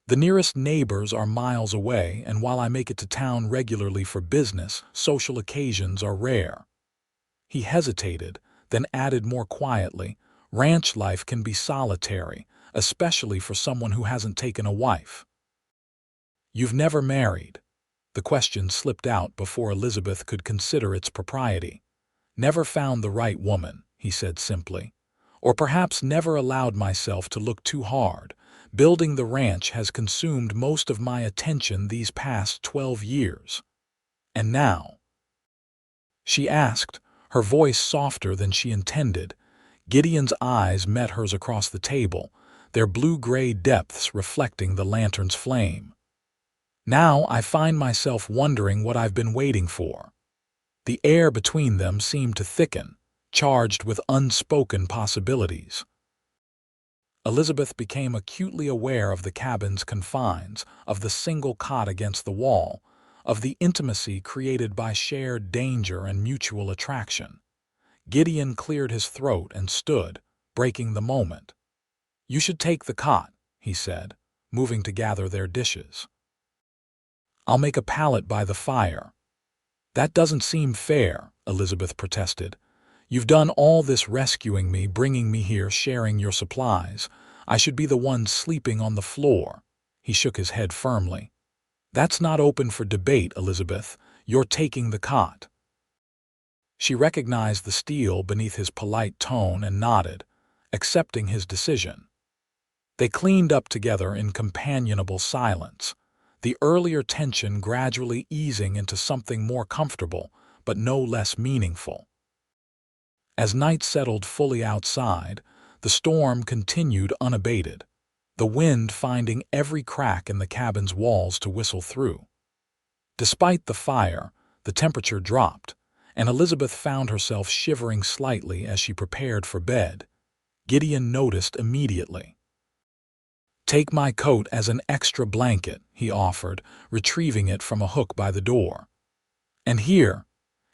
The nearest neighbors are miles away, and while I make it to town regularly for business, social occasions are rare. He hesitated, then added more quietly, ranch life can be solitary, especially for someone who hasn't taken a wife. You've never married. The question slipped out before Elizabeth could consider its propriety. Never found the right woman, he said simply. Or perhaps never allowed myself to look too hard. Building the ranch has consumed most of my attention these past 12 years. And now? She asked, her voice softer than she intended. Gideon's eyes met hers across the table, their blue-gray depths reflecting the lantern's flame. Now I find myself wondering what I've been waiting for. The air between them seemed to thicken, charged with unspoken possibilities. Elizabeth became acutely aware of the cabin's confines, of the single cot against the wall, of the intimacy created by shared danger and mutual attraction. Gideon cleared his throat and stood, breaking the moment. You should take the cot, he said, moving to gather their dishes. I'll make a pallet by the fire. That doesn't seem fair, Elizabeth protested. You've done all this rescuing me, bringing me here, sharing your supplies. I should be the one sleeping on the floor. He shook his head firmly. That's not open for debate, Elizabeth. You're taking the cot. She recognized the steel beneath his polite tone and nodded, accepting his decision. They cleaned up together in companionable silence, the earlier tension gradually easing into something more comfortable, but no less meaningful. As night settled fully outside, the storm continued unabated, the wind finding every crack in the cabin's walls to whistle through. Despite the fire, the temperature dropped, and Elizabeth found herself shivering slightly as she prepared for bed. Gideon noticed immediately. Take my coat as an extra blanket, he offered, retrieving it from a hook by the door. And here,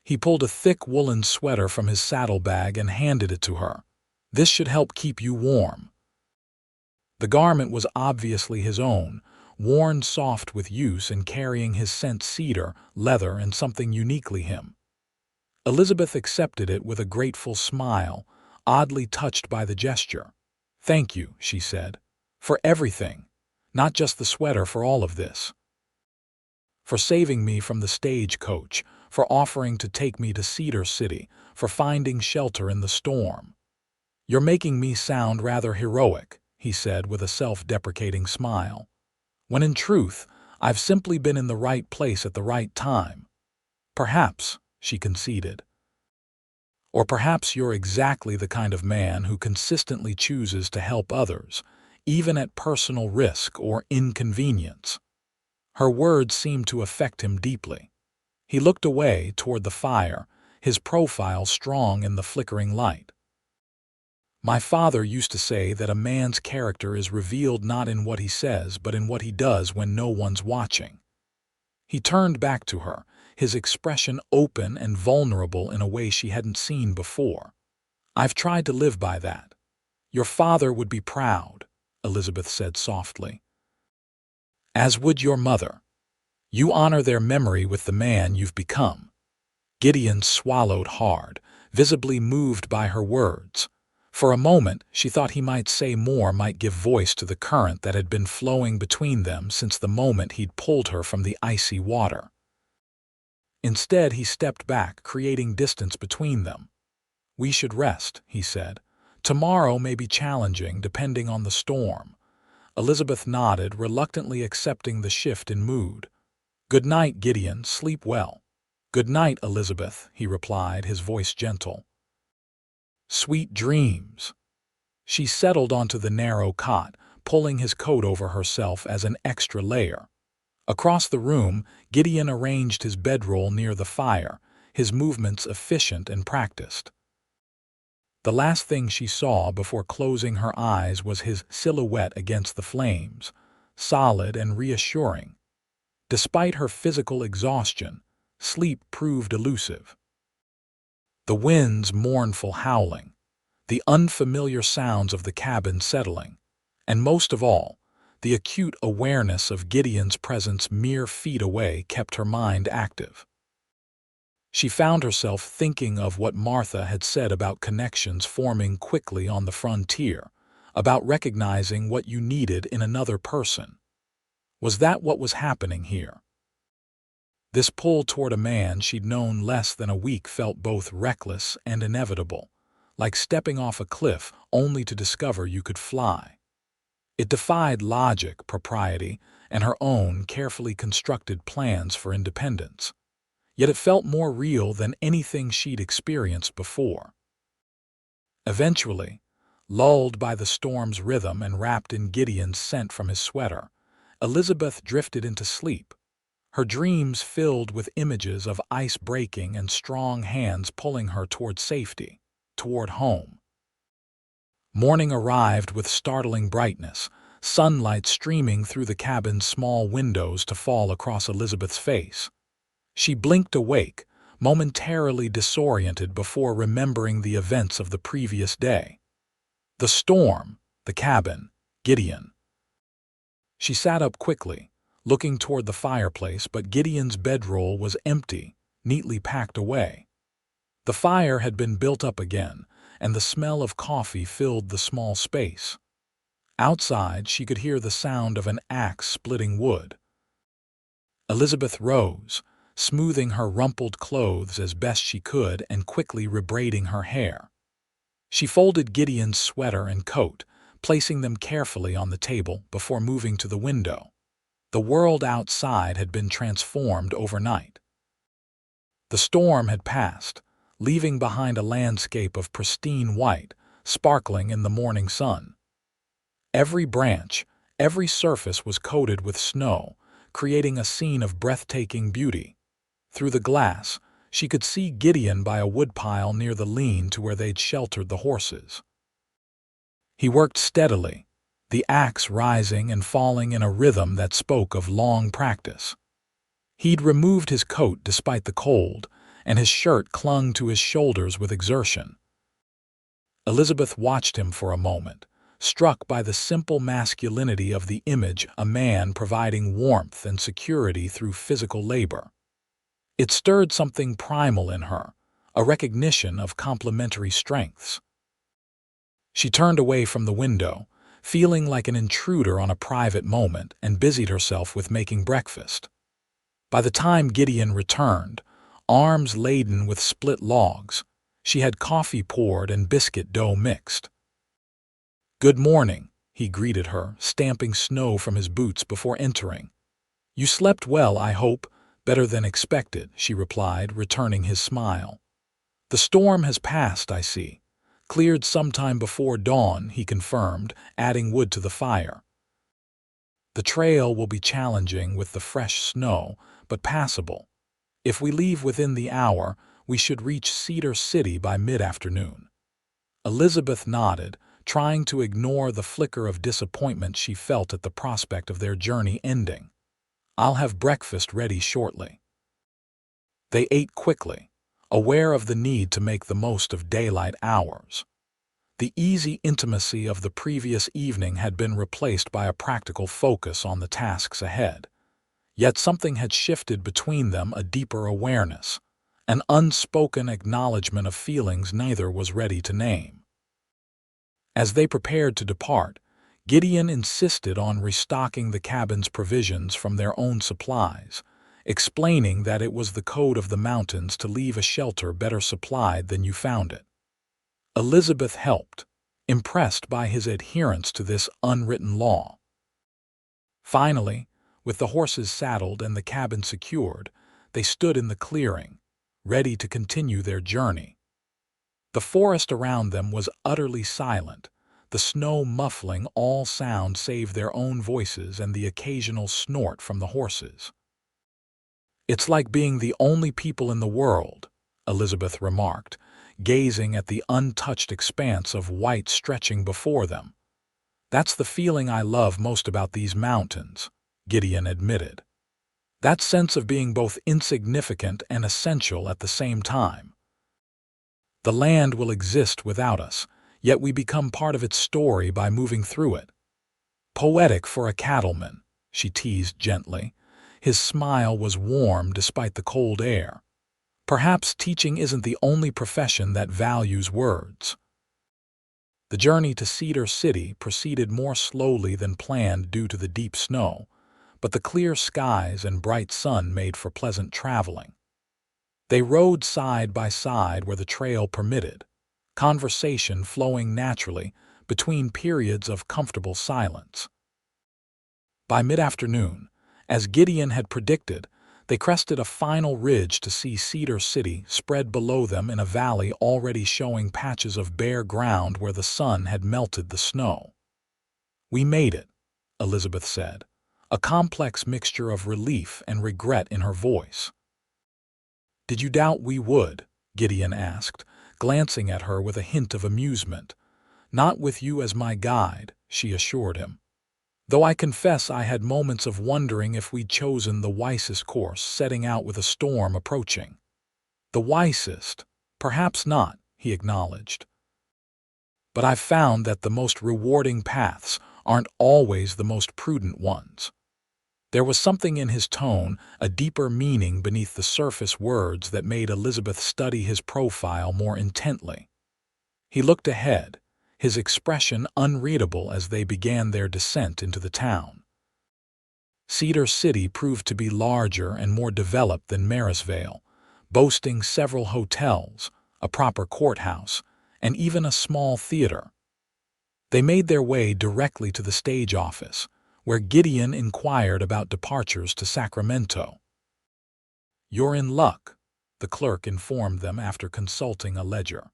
he pulled a thick woolen sweater from his saddlebag and handed it to her. This should help keep you warm. The garment was obviously his own, worn soft with use and carrying his scent cedar, leather, and something uniquely him. Elizabeth accepted it with a grateful smile, oddly touched by the gesture. Thank you, she said, for everything, not just the sweater, for all of this. For saving me from the stagecoach, for offering to take me to Cedar City, for finding shelter in the storm. You're making me sound rather heroic, he said with a self-deprecating smile, when in truth, I've simply been in the right place at the right time. Perhaps, she conceded. Or perhaps you're exactly the kind of man who consistently chooses to help others, even at personal risk or inconvenience. Her words seemed to affect him deeply. He looked away toward the fire, his profile strong in the flickering light. My father used to say that a man's character is revealed not in what he says, but in what he does when no one's watching. He turned back to her, his expression open and vulnerable in a way she hadn't seen before. I've tried to live by that. Your father would be proud, Elizabeth said softly. As would your mother. You honor their memory with the man you've become. Gideon swallowed hard, visibly moved by her words. For a moment, she thought he might say more, might give voice to the current that had been flowing between them since the moment he'd pulled her from the icy water. Instead, he stepped back, creating distance between them. We should rest, he said. Tomorrow may be challenging, depending on the storm. Elizabeth nodded, reluctantly accepting the shift in mood. Good night, Gideon. Sleep well. Good night, Elizabeth, he replied, his voice gentle. Sweet dreams. She settled onto the narrow cot, pulling his coat over herself as an extra layer. Across the room, Gideon arranged his bedroll near the fire, his movements efficient and practiced. The last thing she saw before closing her eyes was his silhouette against the flames, solid and reassuring. Despite her physical exhaustion, sleep proved elusive. The wind's mournful howling, the unfamiliar sounds of the cabin settling, and most of all, the acute awareness of Gideon's presence mere feet away kept her mind active. She found herself thinking of what Martha had said about connections forming quickly on the frontier, about recognizing what you needed in another person. Was that what was happening here? This pull toward a man she'd known less than a week felt both reckless and inevitable, like stepping off a cliff only to discover you could fly. It defied logic, propriety, and her own carefully constructed plans for independence. Yet it felt more real than anything she'd experienced before. Eventually, lulled by the storm's rhythm and wrapped in Gideon's scent from his sweater, Elizabeth drifted into sleep, her dreams filled with images of ice breaking and strong hands pulling her toward safety, toward home. Morning arrived with startling brightness, sunlight streaming through the cabin's small windows to fall across Elizabeth's face. She blinked awake, momentarily disoriented before remembering the events of the previous day. The storm, the cabin, Gideon. She sat up quickly, looking toward the fireplace, but Gideon's bedroll was empty, neatly packed away. The fire had been built up again, and the smell of coffee filled the small space. Outside, she could hear the sound of an axe splitting wood. Elizabeth rose, smoothing her rumpled clothes as best she could and quickly rebraiding her hair. She folded Gideon's sweater and coat, placing them carefully on the table before moving to the window. The world outside had been transformed overnight. The storm had passed, leaving behind a landscape of pristine white, sparkling in the morning sun. Every branch, every surface was coated with snow, creating a scene of breathtaking beauty. Through the glass, she could see Gideon by a woodpile near the lean to where they'd sheltered the horses. He worked steadily, the axe rising and falling in a rhythm that spoke of long practice. He'd removed his coat despite the cold, and his shirt clung to his shoulders with exertion. Elizabeth watched him for a moment, struck by the simple masculinity of the image, a man providing warmth and security through physical labor. It stirred something primal in her, a recognition of complementary strengths. She turned away from the window, feeling like an intruder on a private moment, and busied herself with making breakfast. By the time Gideon returned, arms laden with split logs, she had coffee poured and biscuit dough mixed. "Good morning," he greeted her, stamping snow from his boots before entering. "You slept well, I hope." "Better than expected," she replied, returning his smile. "The storm has passed, I see. Cleared sometime before dawn, he confirmed, adding wood to the fire. The trail will be challenging with the fresh snow, but passable. If we leave within the hour, we should reach Cedar City by mid-afternoon. Elizabeth nodded, trying to ignore the flicker of disappointment she felt at the prospect of their journey ending. I'll have breakfast ready shortly. They ate quickly, aware of the need to make the most of daylight hours. The easy intimacy of the previous evening had been replaced by a practical focus on the tasks ahead. Yet something had shifted between them, a deeper awareness, an unspoken acknowledgement of feelings neither was ready to name. As they prepared to depart, Gideon insisted on restocking the cabin's provisions from their own supplies, explaining that it was the code of the mountains to leave a shelter better supplied than you found it. Elizabeth helped, impressed by his adherence to this unwritten law. Finally, with the horses saddled and the cabin secured, they stood in the clearing, ready to continue their journey. The forest around them was utterly silent, the snow muffling all sound save their own voices and the occasional snort from the horses. "It's like being the only people in the world," Elizabeth remarked, gazing at the untouched expanse of white stretching before them. "That's the feeling I love most about these mountains," Gideon admitted. "That sense of being both insignificant and essential at the same time. The land will exist without us, yet we become part of its story by moving through it." "Poetic for a cattleman," she teased gently. His smile was warm despite the cold air. "Perhaps teaching isn't the only profession that values words." The journey to Cedar City proceeded more slowly than planned due to the deep snow, but the clear skies and bright sun made for pleasant traveling. They rode side by side where the trail permitted, conversation flowing naturally between periods of comfortable silence. By mid-afternoon, as Gideon had predicted, they crested a final ridge to see Cedar City spread below them in a valley already showing patches of bare ground where the sun had melted the snow. "We made it," Elizabeth said, a complex mixture of relief and regret in her voice. "Did you doubt we would?" Gideon asked, glancing at her with a hint of amusement. "Not with you as my guide," she assured him. "Though I confess I had moments of wondering if we'd chosen the wisest course, setting out with a storm approaching." "The wisest? Perhaps not," he acknowledged. "But I've found that the most rewarding paths aren't always the most prudent ones." There was something in his tone, a deeper meaning beneath the surface words that made Elizabeth study his profile more intently. He looked ahead, his expression unreadable as they began their descent into the town. Cedar City proved to be larger and more developed than Marysvale, boasting several hotels, a proper courthouse, and even a small theater. They made their way directly to the stage office, where Gideon inquired about departures to Sacramento. "You're in luck," the clerk informed them after consulting a ledger.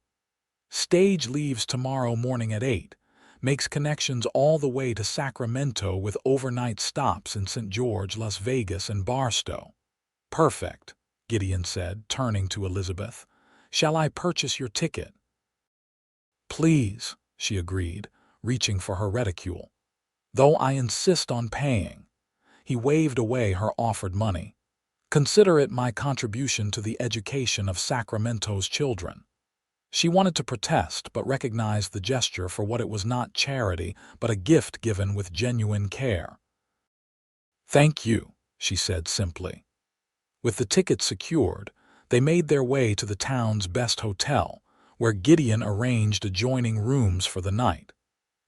"Stage leaves tomorrow morning at 8, makes connections all the way to Sacramento with overnight stops in St. George, Las Vegas, and Barstow." "Perfect," Gideon said, turning to Elizabeth. "Shall I purchase your ticket?" "Please," she agreed, reaching for her reticule. "Though I insist on paying." He waved away her offered money. "Consider it my contribution to the education of Sacramento's children." She wanted to protest, but recognized the gesture for what it was: not charity, but a gift given with genuine care. "Thank you," she said simply. With the ticket secured, they made their way to the town's best hotel, where Gideon arranged adjoining rooms for the night.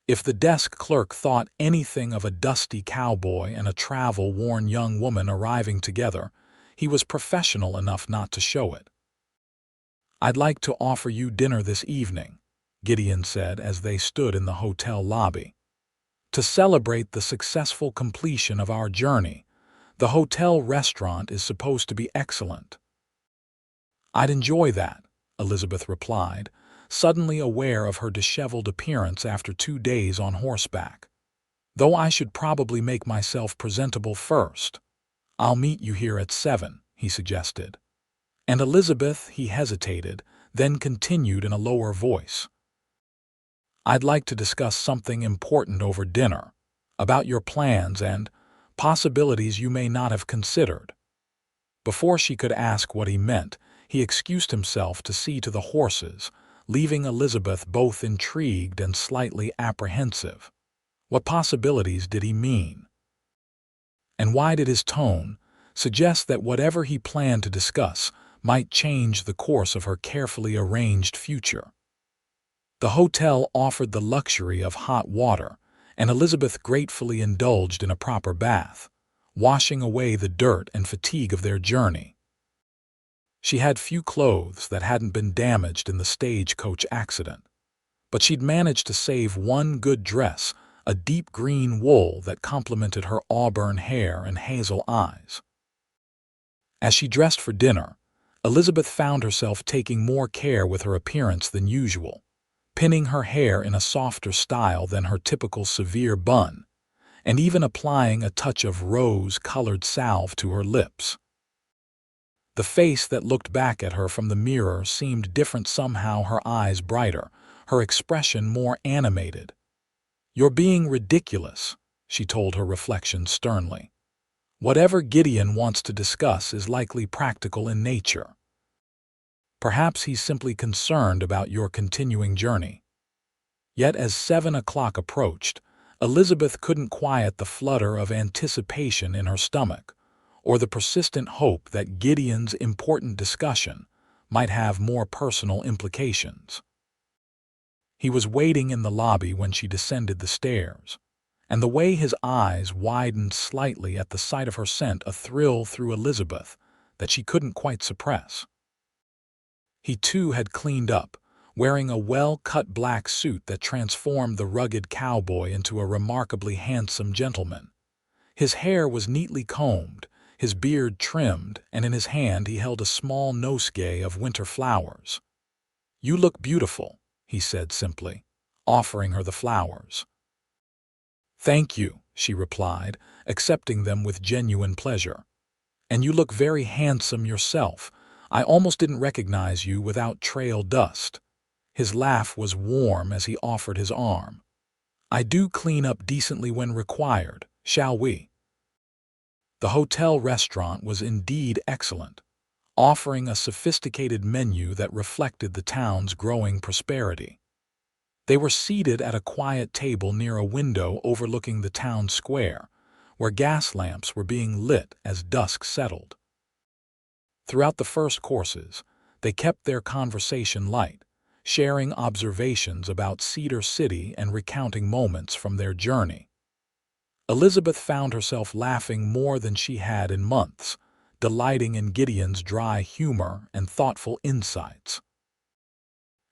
If the desk clerk thought anything of a dusty cowboy and a travel-worn young woman arriving together, he was professional enough not to show it. "I'd like to offer you dinner this evening," Gideon said as they stood in the hotel lobby. "To celebrate the successful completion of our journey, the hotel restaurant is supposed to be excellent." "I'd enjoy that," Elizabeth replied, suddenly aware of her disheveled appearance after 2 days on horseback. "Though I should probably make myself presentable first. I'll meet you here at 7, he suggested. And Elizabeth, he hesitated, then continued in a lower voice. "I'd like to discuss something important over dinner, about your plans and possibilities you may not have considered." Before she could ask what he meant, he excused himself to see to the horses, leaving Elizabeth both intrigued and slightly apprehensive. What possibilities did he mean? And why did his tone suggest that whatever he planned to discuss might change the course of her carefully arranged future? The hotel offered the luxury of hot water, and Elizabeth gratefully indulged in a proper bath, washing away the dirt and fatigue of their journey. She had few clothes that hadn't been damaged in the stagecoach accident, but she'd managed to save one good dress, a deep green wool that complemented her auburn hair and hazel eyes. As she dressed for dinner, Elizabeth found herself taking more care with her appearance than usual, pinning her hair in a softer style than her typical Sevier bun, and even applying a touch of rose-colored salve to her lips. The face that looked back at her from the mirror seemed different somehow, her eyes brighter, her expression more animated. "You're being ridiculous," she told her reflection sternly. "Whatever Gideon wants to discuss is likely practical in nature. Perhaps he's simply concerned about your continuing journey." Yet as 7 o'clock approached, Elizabeth couldn't quiet the flutter of anticipation in her stomach, or the persistent hope that Gideon's important discussion might have more personal implications. He was waiting in the lobby when she descended the stairs, and the way his eyes widened slightly at the sight of her sent a thrill through Elizabeth that she couldn't quite suppress. He too had cleaned up, wearing a well-cut black suit that transformed the rugged cowboy into a remarkably handsome gentleman. His hair was neatly combed, his beard trimmed, and in his hand he held a small nosegay of winter flowers. "You look beautiful," he said simply, offering her the flowers. "Thank you," she replied, accepting them with genuine pleasure. "And you look very handsome yourself. I almost didn't recognize you without trail dust." His laugh was warm as he offered his arm. "I do clean up decently when required. Shall we?" The hotel restaurant was indeed excellent, offering a sophisticated menu that reflected the town's growing prosperity. They were seated at a quiet table near a window overlooking the town square, where gas lamps were being lit as dusk settled. Throughout the first courses, they kept their conversation light, sharing observations about Cedar City and recounting moments from their journey. Elizabeth found herself laughing more than she had in months, delighting in Gideon's dry humor and thoughtful insights.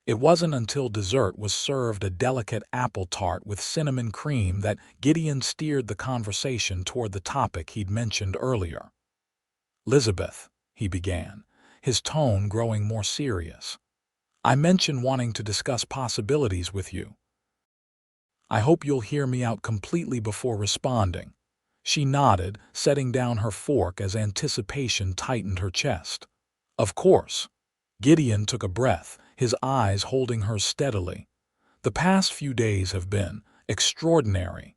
It wasn't until dessert was served, a delicate apple tart with cinnamon cream, that Gideon steered the conversation toward the topic he'd mentioned earlier. "Elizabeth," he began, his tone growing more serious, "I mentioned wanting to discuss possibilities with you. I hope you'll hear me out completely before responding." She nodded, setting down her fork as anticipation tightened her chest. "Of course." Gideon took a breath, his eyes holding hers steadily. "The past few days have been extraordinary.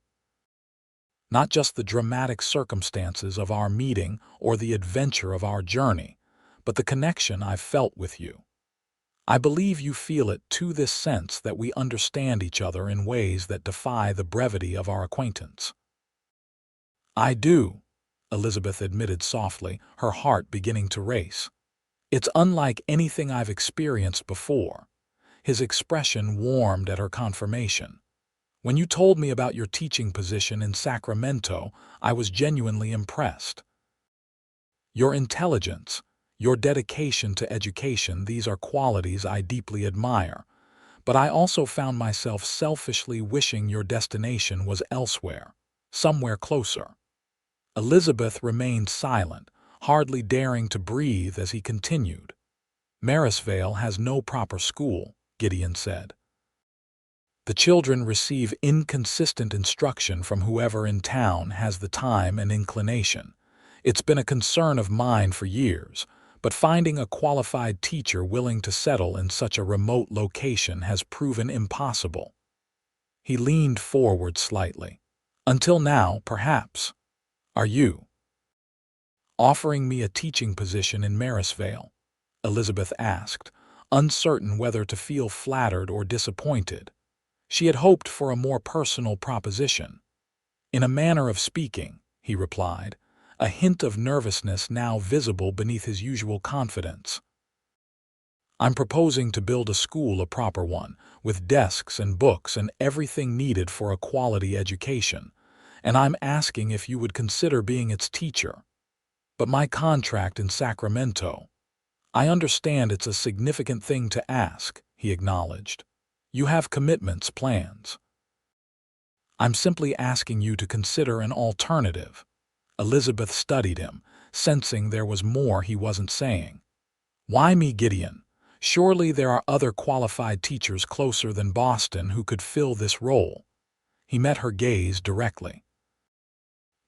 Not just the dramatic circumstances of our meeting or the adventure of our journey, but the connection I've felt with you. I believe you feel it too, this sense that we understand each other in ways that defy the brevity of our acquaintance." "I do," Elizabeth admitted softly, her heart beginning to race. "It's unlike anything I've experienced before." His expression warmed at her confirmation. "When you told me about your teaching position in Sacramento, I was genuinely impressed. Your intelligence, your dedication to education, these are qualities I deeply admire. But I also found myself selfishly wishing your destination was elsewhere, somewhere closer." Elizabeth remained silent, hardly daring to breathe as he continued. "Marysvale has no proper school, Gideon said. The children receive inconsistent instruction from whoever in town has the time and inclination. It's been a concern of mine for years, but finding a qualified teacher willing to settle in such a remote location has proven impossible. He leaned forward slightly. Until now, perhaps. Are you offering me a teaching position in Marysvale? Elizabeth asked, uncertain whether to feel flattered or disappointed. She had hoped for a more personal proposition. In a manner of speaking, he replied, a hint of nervousness now visible beneath his usual confidence. I'm proposing to build a school, a proper one, with desks and books and everything needed for a quality education, and I'm asking if you would consider being its teacher. But my contract in Sacramento. I understand it's a significant thing to ask, he acknowledged. You have commitments, plans. I'm simply asking you to consider an alternative. Elizabeth studied him, sensing there was more he wasn't saying. Why me, Gideon? Surely there are other qualified teachers closer than Boston who could fill this role. He met her gaze directly.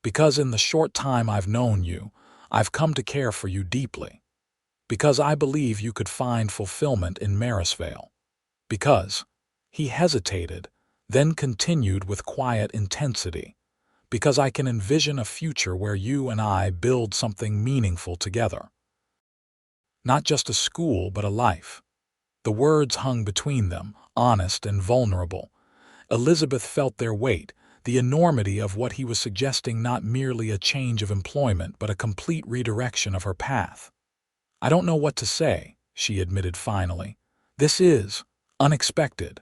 Because in the short time I've known you, I've come to care for you deeply. Because I believe you could find fulfillment in Marysvale. Because, he hesitated, then continued with quiet intensity, because I can envision a future where you and I build something meaningful together. Not just a school, but a life. The words hung between them, honest and vulnerable. Elizabeth felt their weight, the enormity of what he was suggesting, not merely a change of employment, but a complete redirection of her path. I don't know what to say, she admitted finally. This is unexpected.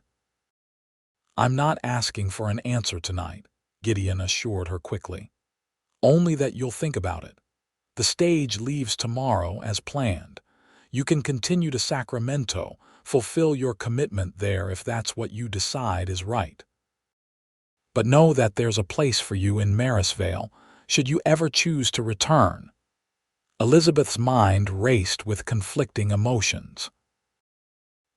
I'm not asking for an answer tonight, Gideon assured her quickly. Only that you'll think about it. The stage leaves tomorrow as planned. You can continue to Sacramento, fulfill your commitment there if that's what you decide is right. But know that there's a place for you in Marysvale, should you ever choose to return. Elizabeth's mind raced with conflicting emotions.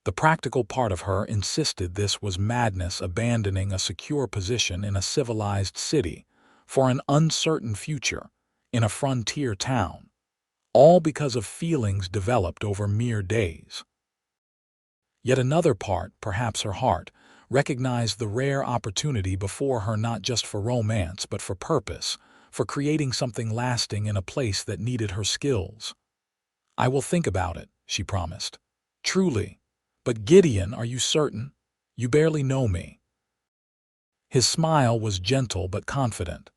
The practical part of her insisted this was madness, abandoning a secure position in a civilized city for an uncertain future in a frontier town, all because of feelings developed over mere days. Yet another part, perhaps her heart, recognized the rare opportunity before her, not just for romance but for purpose, for creating something lasting in a place that needed her skills. I will think about it, she promised. Truly. But Gideon, are you certain? You barely know me. His smile was gentle but confident.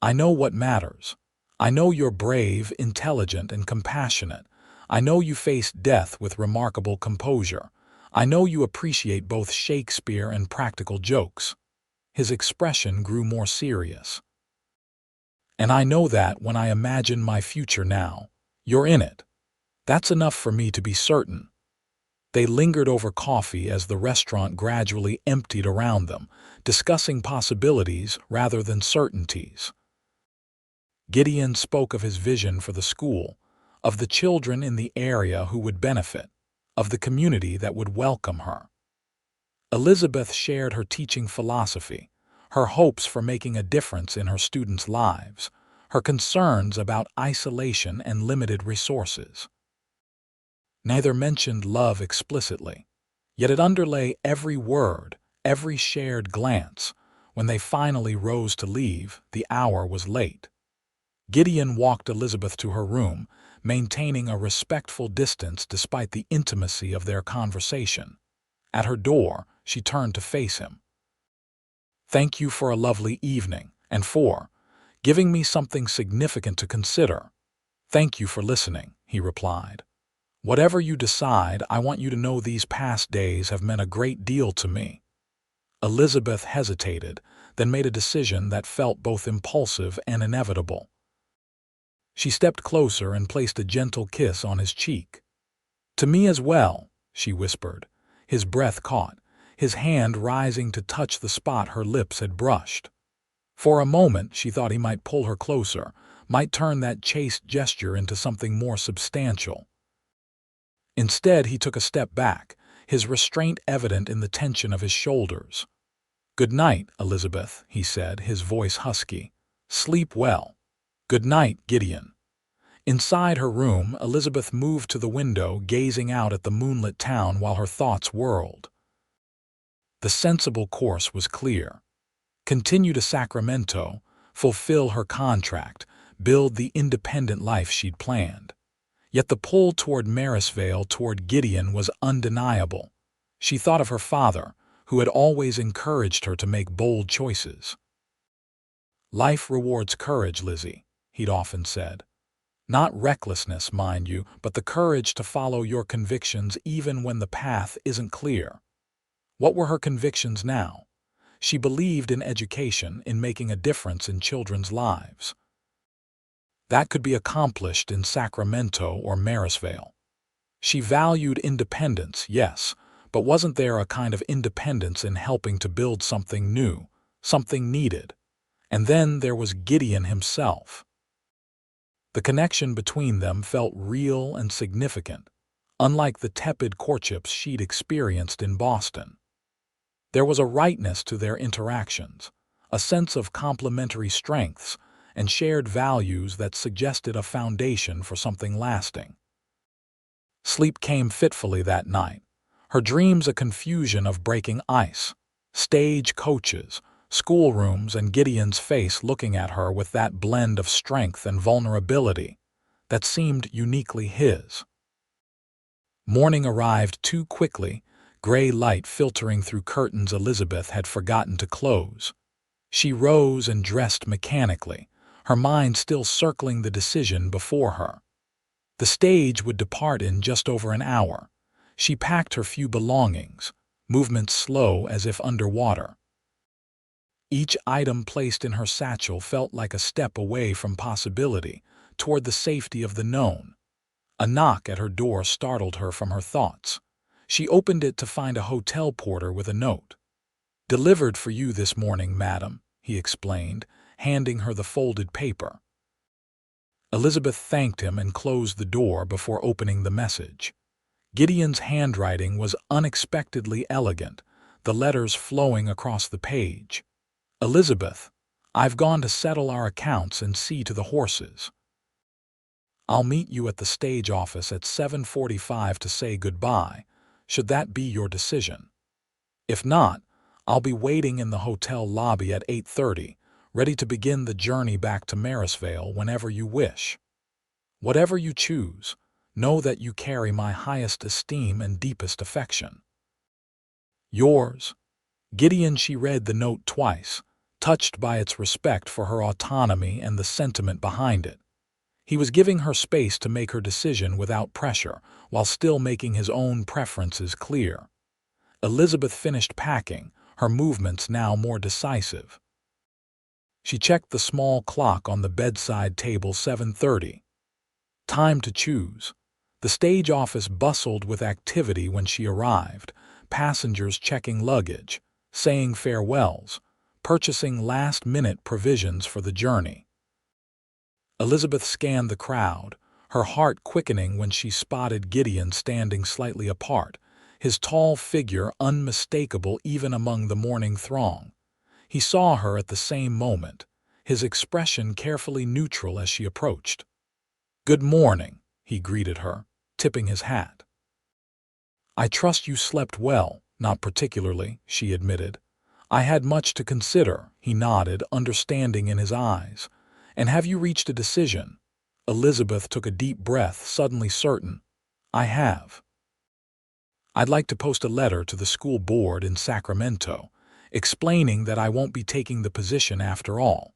I know what matters. I know you're brave, intelligent, and compassionate. I know you faced death with remarkable composure. I know you appreciate both Shakespeare and practical jokes. His expression grew more serious. And I know that when I imagine my future now, you're in it. That's enough for me to be certain. They lingered over coffee as the restaurant gradually emptied around them, discussing possibilities rather than certainties. Gideon spoke of his vision for the school, of the children in the area who would benefit, of the community that would welcome her. Elizabeth shared her teaching philosophy, her hopes for making a difference in her students' lives, her concerns about isolation and limited resources. Neither mentioned love explicitly, yet it underlay every word, every shared glance. When they finally rose to leave, the hour was late. Gideon walked Elizabeth to her room, maintaining a respectful distance despite the intimacy of their conversation. At her door, she turned to face him. Thank you for a lovely evening, and for giving me something significant to consider. Thank you for listening, he replied. Whatever you decide, I want you to know these past days have meant a great deal to me. Elizabeth hesitated, then made a decision that felt both impulsive and inevitable. She stepped closer and placed a gentle kiss on his cheek. To me as well, she whispered. His breath caught, his hand rising to touch the spot her lips had brushed. For a moment she thought he might pull her closer, might turn that chaste gesture into something more substantial. Instead, he took a step back, his restraint evident in the tension of his shoulders. "Good night, Elizabeth," he said, his voice husky. "Sleep well." "Good night, Gideon." Inside her room, Elizabeth moved to the window, gazing out at the moonlit town while her thoughts whirled. The sensible course was clear. Continue to Sacramento, fulfill her contract, build the independent life she'd planned. Yet the pull toward Marysvale, toward Gideon, was undeniable. She thought of her father, who had always encouraged her to make bold choices. "Life rewards courage, Lizzie," he'd often said. "Not recklessness, mind you, but the courage to follow your convictions even when the path isn't clear." What were her convictions now? She believed in education, in making a difference in children's lives. That could be accomplished in Sacramento or Marysvale. She valued independence, yes, but wasn't there a kind of independence in helping to build something new, something needed? And then there was Gideon himself. The connection between them felt real and significant, unlike the tepid courtships she'd experienced in Boston. There was a rightness to their interactions, a sense of complementary strengths and shared values that suggested a foundation for something lasting. Sleep came fitfully that night, her dreams a confusion of breaking ice, stagecoaches, schoolrooms, and Gideon's face looking at her with that blend of strength and vulnerability that seemed uniquely his. Morning arrived too quickly, gray light filtering through curtains Elizabeth had forgotten to close. She rose and dressed mechanically, her mind still circling the decision before her. The stage would depart in just over an hour. She packed her few belongings, movements slow as if underwater. Each item placed in her satchel felt like a step away from possibility, toward the safety of the known. A knock at her door startled her from her thoughts. She opened it to find a hotel porter with a note. "Delivered for you this morning, madam," he explained, handing her the folded paper. Elizabeth thanked him and closed the door before opening the message. Gideon's handwriting was unexpectedly elegant, the letters flowing across the page. "Elizabeth, I've gone to settle our accounts and see to the horses. I'll meet you at the stage office at 7:45 to say goodbye, should that be your decision. If not, I'll be waiting in the hotel lobby at 8:30, ready to begin the journey back to Marysvale whenever you wish. Whatever you choose, know that you carry my highest esteem and deepest affection. Yours, Gideon." She read the note twice, touched by its respect for her autonomy and the sentiment behind it. He was giving her space to make her decision without pressure, while still making his own preferences clear. Elizabeth finished packing, her movements now more decisive. She checked the small clock on the bedside table. 7:30. Time to choose. The stage office bustled with activity when she arrived, passengers checking luggage, saying farewells, purchasing last-minute provisions for the journey. Elizabeth scanned the crowd, her heart quickening when she spotted Gideon standing slightly apart, his tall figure unmistakable even among the morning throng. He saw her at the same moment, his expression carefully neutral as she approached. "Good morning," he greeted her, tipping his hat. "I trust you slept well." "Not particularly," she admitted. "I had much to consider," he nodded, understanding in his eyes. "And have you reached a decision?" Elizabeth took a deep breath, suddenly certain. "I have. I'd like to post a letter to the school board in Sacramento, explaining that I won't be taking the position after all.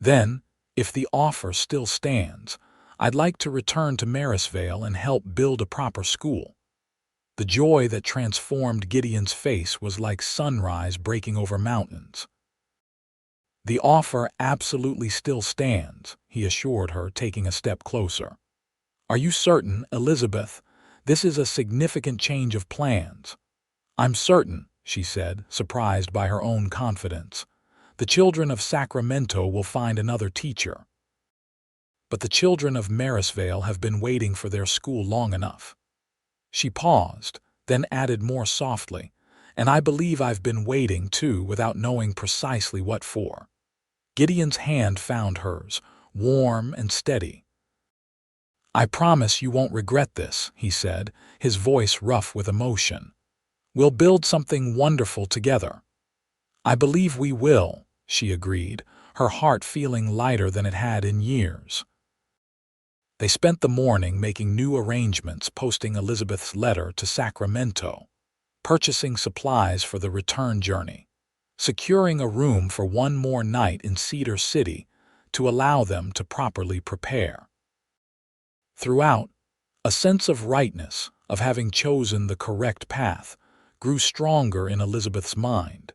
Then, if the offer still stands, I'd like to return to Marysvale and help build a proper school." The joy that transformed Gideon's face was like sunrise breaking over mountains. "The offer absolutely still stands," he assured her, taking a step closer. "Are you certain, Elizabeth? This is a significant change of plans." "I'm certain," she said, surprised by her own confidence. "The children of Sacramento will find another teacher. But the children of Marysvale have been waiting for their school long enough." She paused, then added more softly, "And I believe I've been waiting, too, without knowing precisely what for." Gideon's hand found hers, warm and steady. "I promise you won't regret this," he said, his voice rough with emotion. "We'll build something wonderful together." "I believe we will," she agreed, her heart feeling lighter than it had in years. They spent the morning making new arrangements, posting Elizabeth's letter to Sacramento, purchasing supplies for the return journey, securing a room for one more night in Cedar City to allow them to properly prepare. Throughout, a sense of rightness, of having chosen the correct path, grew stronger in Elizabeth's mind.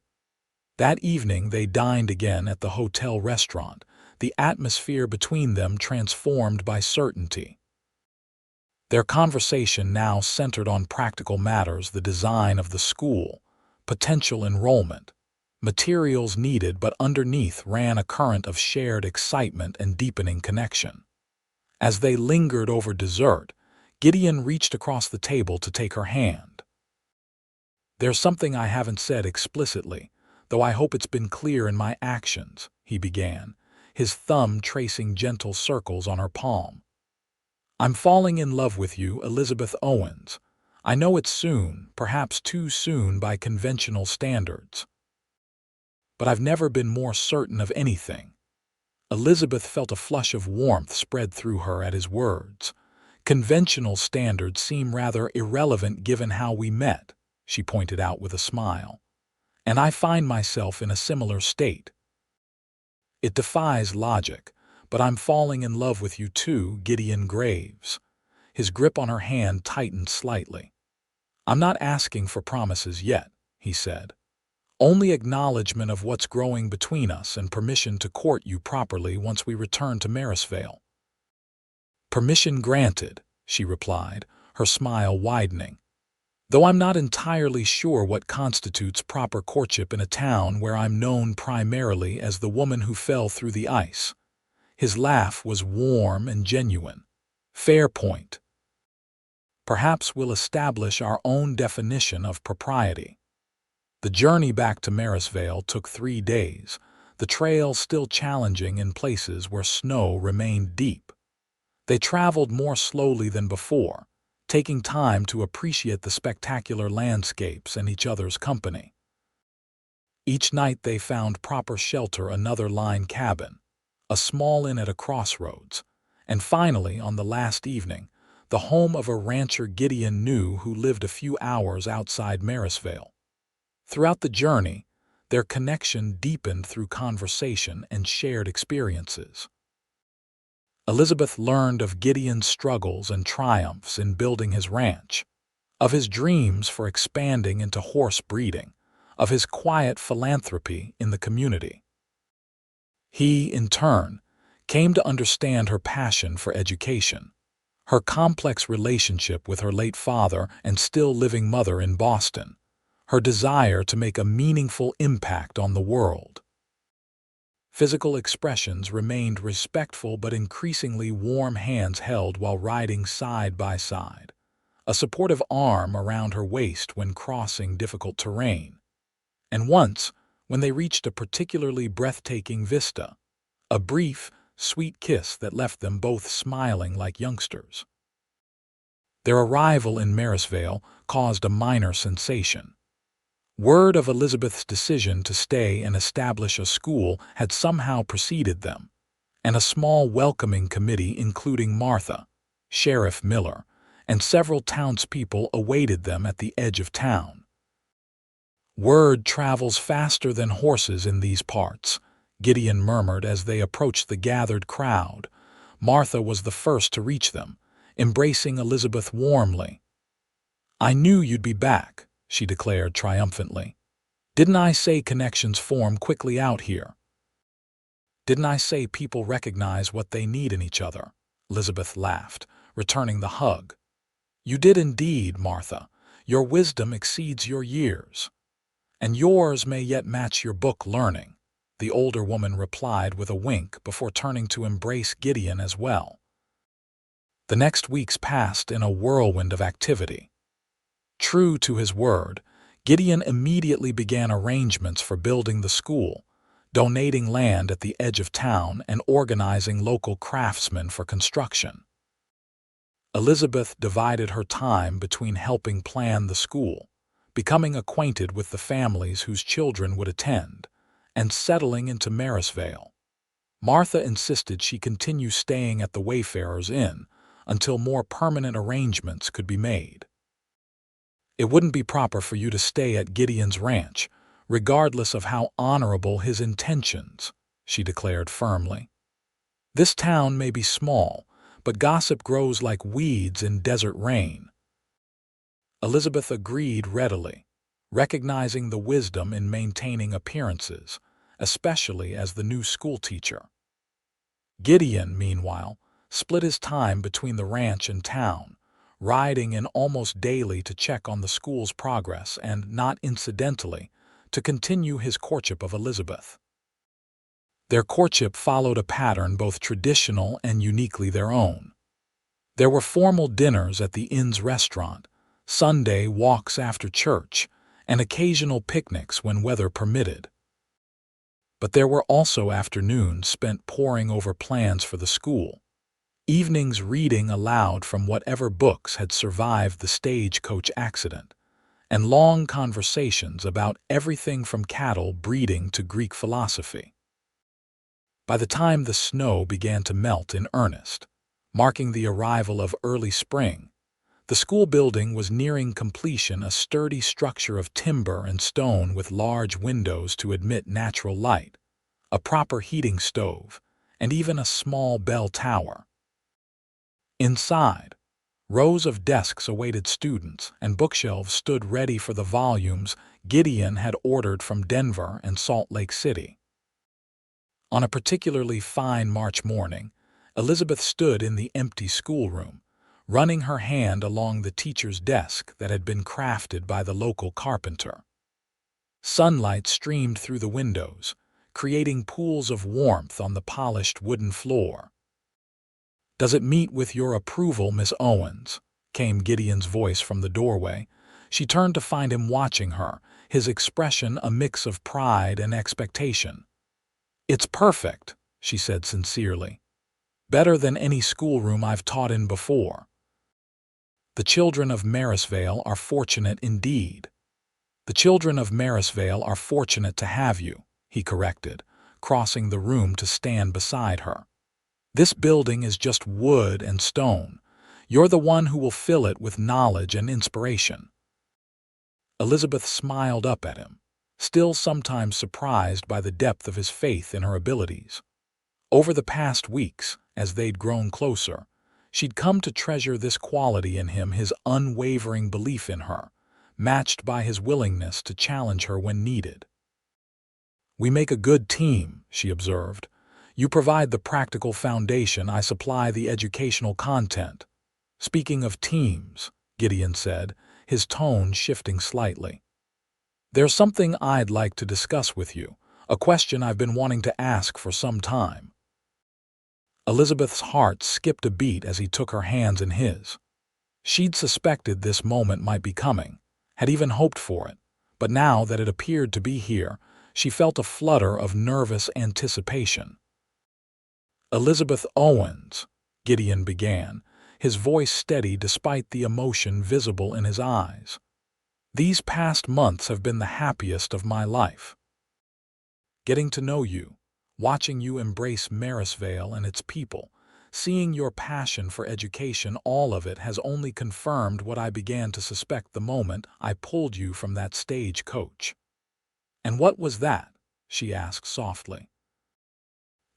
That evening they dined again at the hotel restaurant, the atmosphere between them transformed by certainty. Their conversation now centered on practical matters: the design of the school, potential enrollment, materials needed, but underneath ran a current of shared excitement and deepening connection. As they lingered over dessert, Gideon reached across the table to take her hand. "There's something I haven't said explicitly, though I hope it's been clear in my actions," he began, his thumb tracing gentle circles on her palm. "I'm falling in love with you, Elizabeth Owens. I know it's soon, perhaps too soon by conventional standards. But I've never been more certain of anything." Elizabeth felt a flush of warmth spread through her at his words. "Conventional standards seem rather irrelevant given how we met," she pointed out with a smile. "And I find myself in a similar state. It defies logic, but I'm falling in love with you too, Gideon Graves." His grip on her hand tightened slightly. "I'm not asking for promises yet," he said. "Only acknowledgement of what's growing between us and permission to court you properly once we return to Marysvale." "Permission granted," she replied, her smile widening. "Though I'm not entirely sure what constitutes proper courtship in a town where I'm known primarily as the woman who fell through the ice." His laugh was warm and genuine. "Fair point. Perhaps we'll establish our own definition of propriety." The journey back to Marysvale took 3 days, the trail still challenging in places where snow remained deep. They traveled more slowly than before, taking time to appreciate the spectacular landscapes and each other's company. Each night they found proper shelter: another line cabin, a small inn at a crossroads, and finally, on the last evening, the home of a rancher Gideon knew who lived a few hours outside Marysvale. Throughout the journey, their connection deepened through conversation and shared experiences. Elizabeth learned of Gideon's struggles and triumphs in building his ranch, of his dreams for expanding into horse breeding, of his quiet philanthropy in the community. He, in turn, came to understand her passion for education, her complex relationship with her late father and still living mother in Boston, her desire to make a meaningful impact on the world. Physical expressions remained respectful, but increasingly warm hands held while riding side by side, a supportive arm around her waist when crossing difficult terrain. And once, when they reached a particularly breathtaking vista, a brief, sweet kiss that left them both smiling like youngsters. Their arrival in Marysvale caused a minor sensation. Word of Elizabeth's decision to stay and establish a school had somehow preceded them, and a small welcoming committee including Martha, Sheriff Miller, and several townspeople awaited them at the edge of town. "Word travels faster than horses in these parts," Gideon murmured as they approached the gathered crowd. Martha was the first to reach them, embracing Elizabeth warmly. "I knew you'd be back," she declared triumphantly. "Didn't I say connections form quickly out here? Didn't I say people recognize what they need in each other?" Elizabeth laughed, returning the hug. "You did indeed, Martha. Your wisdom exceeds your years. And yours may yet match your book learning," the older woman replied with a wink before turning to embrace Gideon as well. The next weeks passed in a whirlwind of activity. True to his word, Gideon immediately began arrangements for building the school, donating land at the edge of town and organizing local craftsmen for construction. Elizabeth divided her time between helping plan the school, becoming acquainted with the families whose children would attend, and settling into Marysvale. Martha insisted she continue staying at the Wayfarers Inn until more permanent arrangements could be made. It wouldn't be proper for you to stay at Gideon's ranch, regardless of how honorable his intentions, she declared firmly. This town may be small, but gossip grows like weeds in desert rain. Elizabeth agreed readily, recognizing the wisdom in maintaining appearances, especially as the new schoolteacher. Gideon, meanwhile, split his time between the ranch and town, riding in almost daily to check on the school's progress and, not incidentally, to continue his courtship of Elizabeth. Their courtship followed a pattern both traditional and uniquely their own. There were formal dinners at the inn's restaurant, Sunday walks after church, and occasional picnics when weather permitted. But there were also afternoons spent poring over plans for the school, evenings reading aloud from whatever books had survived the Stagecoach accident, and long conversations about everything from cattle breeding to Greek philosophy. By the time the snow began to melt in earnest, marking the arrival of early spring, the school building was nearing completion, a sturdy structure of timber and stone with large windows to admit natural light, a proper heating stove, and even a small bell tower. Inside, rows of desks awaited students and bookshelves stood ready for the volumes Gideon had ordered from Denver and Salt Lake City. On a particularly fine March morning, Elizabeth stood in the empty schoolroom, running her hand along the teacher's desk that had been crafted by the local carpenter. Sunlight streamed through the windows, creating pools of warmth on the polished wooden floor. "Does it meet with your approval, Miss Owens?" came Gideon's voice from the doorway. She turned to find him watching her, his expression a mix of pride and expectation. "It's perfect," she said sincerely. "Better than any schoolroom I've taught in before." "The children of Marysvale are fortunate indeed." "The children of Marysvale are fortunate to have you," he corrected, crossing the room to stand beside her. "This building is just wood and stone. You're the one who will fill it with knowledge and inspiration." Elizabeth smiled up at him, still sometimes surprised by the depth of his faith in her abilities. Over the past weeks, as they'd grown closer, she'd come to treasure this quality in him, his unwavering belief in her, matched by his willingness to challenge her when needed. "We make a good team," she observed. "You provide the practical foundation, I supply the educational content." "Speaking of teams," Gideon said, his tone shifting slightly, "there's something I'd like to discuss with you, a question I've been wanting to ask for some time." Elizabeth's heart skipped a beat as he took her hands in his. She'd suspected this moment might be coming, had even hoped for it, but now that it appeared to be here, she felt a flutter of nervous anticipation. "Elizabeth Owens," Gideon began, his voice steady despite the emotion visible in his eyes. "These past months have been the happiest of my life. Getting to know you, watching you embrace Marysvale and its people, seeing your passion for education, all of it has only confirmed what I began to suspect the moment I pulled you from that stagecoach." "And what was that?" she asked softly.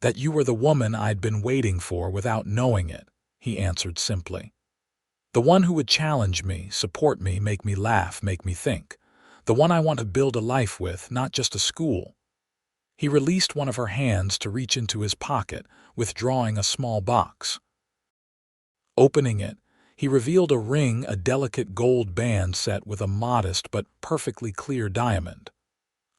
"That you were the woman I'd been waiting for without knowing it," he answered simply. "The one who would challenge me, support me, make me laugh, make me think. The one I want to build a life with, not just a school." He released one of her hands to reach into his pocket, withdrawing a small box. Opening it, he revealed a ring, a delicate gold band set with a modest but perfectly clear diamond.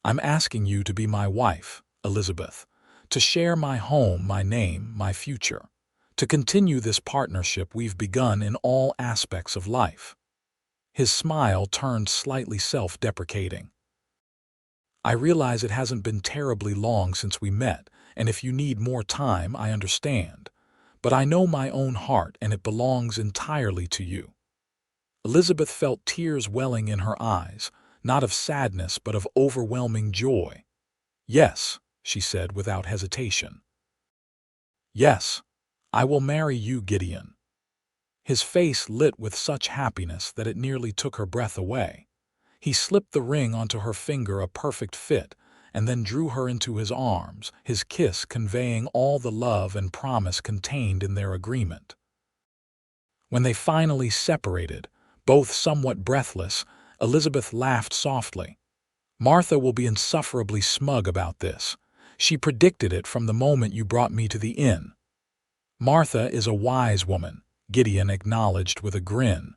"I'm asking you to be my wife, Elizabeth, to share my home, my name, my future, to continue this partnership we've begun in all aspects of life." His smile turned slightly self-deprecating. "I realize it hasn't been terribly long since we met, and if you need more time, I understand. But I know my own heart, and it belongs entirely to you." Elizabeth felt tears welling in her eyes, not of sadness but of overwhelming joy. "Yes," she said without hesitation. "Yes, I will marry you, Gideon." His face lit with such happiness that it nearly took her breath away. He slipped the ring onto her finger, a perfect fit, and then drew her into his arms, his kiss conveying all the love and promise contained in their agreement. When they finally separated, both somewhat breathless, Elizabeth laughed softly. "Martha will be insufferably smug about this. She predicted it from the moment you brought me to the inn." "Martha is a wise woman," Gideon acknowledged with a grin.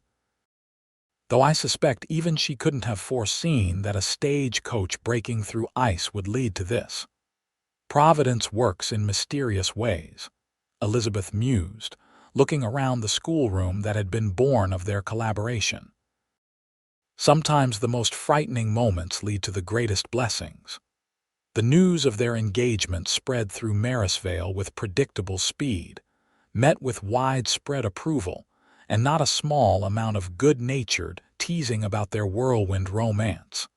"Though I suspect even she couldn't have foreseen that a stagecoach breaking through ice would lead to this. Providence works in mysterious ways," Elizabeth mused, looking around the schoolroom that had been born of their collaboration. "Sometimes the most frightening moments lead to the greatest blessings." The news of their engagement spread through Marysvale with predictable speed, met with widespread approval, and not a small amount of good-natured teasing about their whirlwind romance.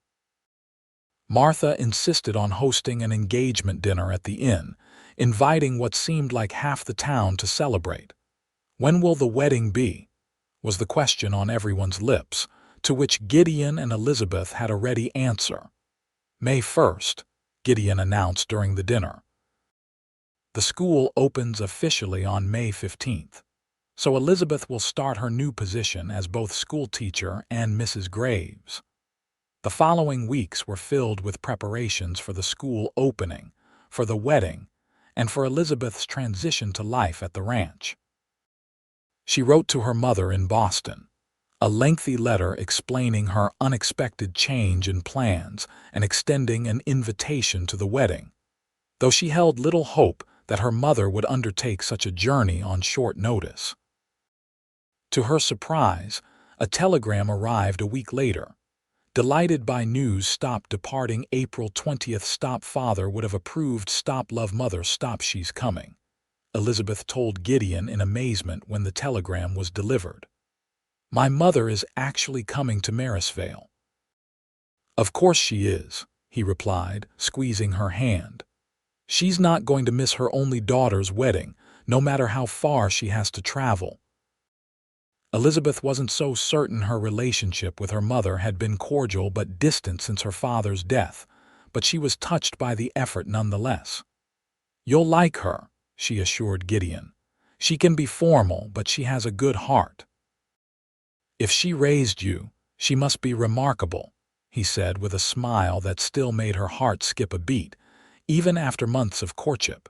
Martha insisted on hosting an engagement dinner at the inn, inviting what seemed like half the town to celebrate. "When will the wedding be?" was the question on everyone's lips, to which Gideon and Elizabeth had a ready answer. "May 1st, Gideon announced during the dinner. "The school opens officially on May 15th, so Elizabeth will start her new position as both schoolteacher and Mrs. Graves." The following weeks were filled with preparations for the school opening, for the wedding, and for Elizabeth's transition to life at the ranch. She wrote to her mother in Boston, a lengthy letter explaining her unexpected change in plans and extending an invitation to the wedding, though she held little hope that her mother would undertake such a journey on short notice. To her surprise, a telegram arrived a week later. "Delighted by news, stop departing April 20th, stop father would have approved, stop love mother, stop she's coming," Elizabeth told Gideon in amazement when the telegram was delivered. "My mother is actually coming to Marysvale." "Of course she is," he replied, squeezing her hand. "She's not going to miss her only daughter's wedding, no matter how far she has to travel." Elizabeth wasn't so certain her relationship with her mother had been cordial but distant since her father's death, but she was touched by the effort nonetheless. "You'll like her," she assured Gideon. "She can be formal, but she has a good heart." "If she raised you, she must be remarkable," he said with a smile that still made her heart skip a beat, even after months of courtship.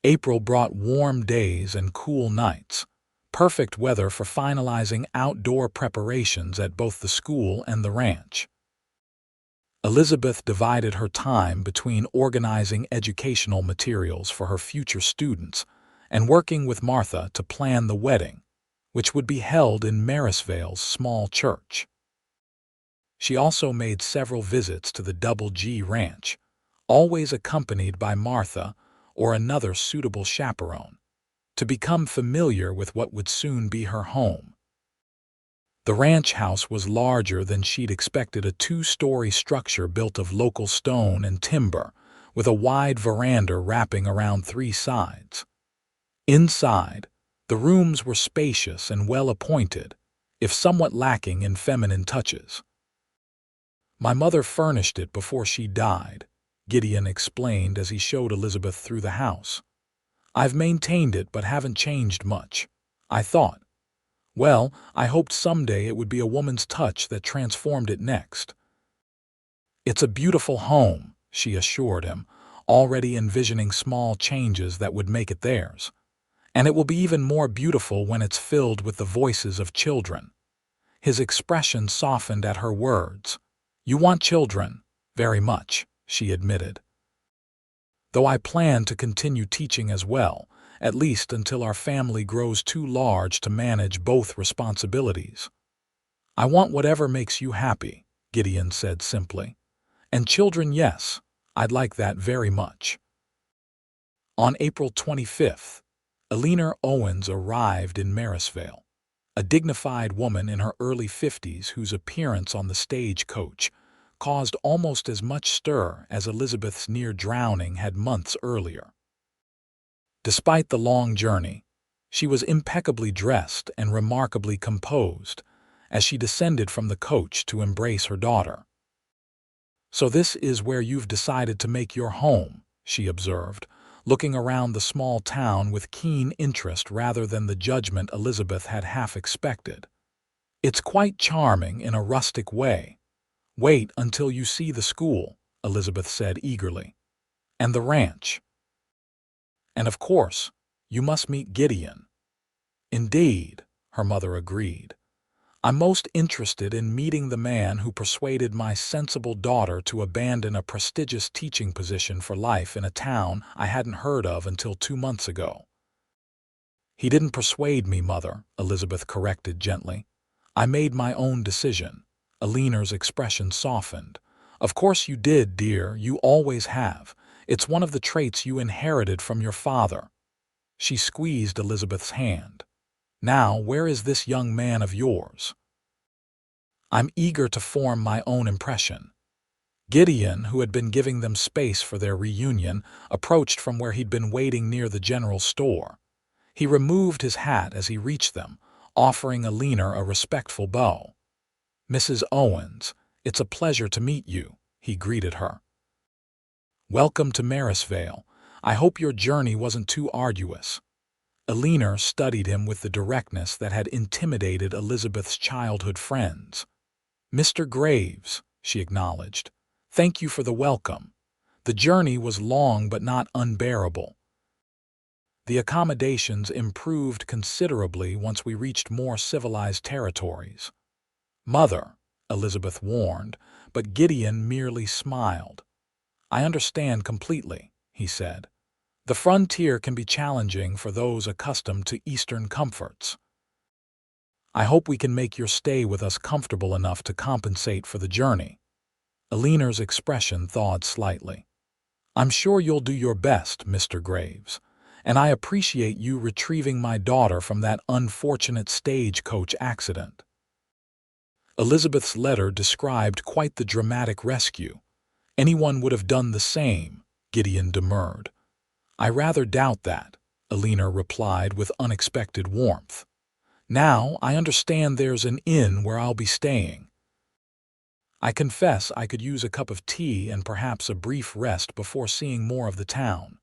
April brought warm days and cool nights, perfect weather for finalizing outdoor preparations at both the school and the ranch. Elizabeth divided her time between organizing educational materials for her future students and working with Martha to plan the wedding, which would be held in Marysvale's small church. She also made several visits to the Double G Ranch, always accompanied by Martha or another suitable chaperone, to become familiar with what would soon be her home. The ranch house was larger than she'd expected, a 2-story structure built of local stone and timber, with a wide veranda wrapping around 3 sides. Inside, the rooms were spacious and well-appointed, if somewhat lacking in feminine touches. "My mother furnished it before she died," Gideon explained as he showed Elizabeth through the house. "I've maintained it but haven't changed much. I thought, well, I hoped someday it would be a woman's touch that transformed it next." "It's a beautiful home," she assured him, already envisioning small changes that would make it theirs. "And it will be even more beautiful when it's filled with the voices of children." His expression softened at her words. "You want children?" "Very much," she admitted. "Though I plan to continue teaching as well, at least until our family grows too large to manage both responsibilities." "I want whatever makes you happy," Gideon said simply. "And children, yes, I'd like that very much." On April 25th, Eleanor Owens arrived in Marysvale, a dignified woman in her early 50s whose appearance on the Stagecoach caused almost as much stir as Elizabeth's near drowning had months earlier. Despite the long journey, she was impeccably dressed and remarkably composed as she descended from the coach to embrace her daughter. "So this is where you've decided to make your home," she observed, looking around the small town with keen interest rather than the judgment Elizabeth had half expected. "It's quite charming in a rustic way. Wait until you see the school," Elizabeth said eagerly. "And the ranch. And of course, you must meet Gideon." "Indeed," her mother agreed. "I'm most interested in meeting the man who persuaded my sensible daughter to abandon a prestigious teaching position for life in a town I hadn't heard of until 2 months ago." "He didn't persuade me, Mother," Elizabeth corrected gently. "I made my own decision." Eleanor's expression softened. "Of course you did, dear. You always have. It's one of the traits you inherited from your father." She squeezed Elizabeth's hand. "Now, where is this young man of yours?" "I'm eager to form my own impression." Gideon, who had been giving them space for their reunion, approached from where he'd been waiting near the general store. He removed his hat as he reached them, offering Eleanor a respectful bow. "Mrs. Owens, it's a pleasure to meet you," he greeted her. "Welcome to Marysvale. I hope your journey wasn't too arduous." Eleanor studied him with the directness that had intimidated Elizabeth's childhood friends. "Mr. Graves," she acknowledged, "thank you for the welcome. The journey was long but not unbearable." The accommodations improved considerably once we reached more civilized territories. "Mother," Elizabeth warned, but Gideon merely smiled. "I understand completely," he said. "The frontier can be challenging for those accustomed to Eastern comforts. I hope we can make your stay with us comfortable enough to compensate for the journey." Eleanor's expression thawed slightly. "I'm sure you'll do your best, Mr. Graves, and I appreciate you retrieving my daughter from that unfortunate stagecoach accident." Elizabeth's letter described quite the dramatic rescue. "Anyone would have done the same," Gideon demurred. "I rather doubt that," Eleanor replied with unexpected warmth. "Now I understand there's an inn where I'll be staying. I confess I could use a cup of tea and perhaps a brief rest before seeing more of the town."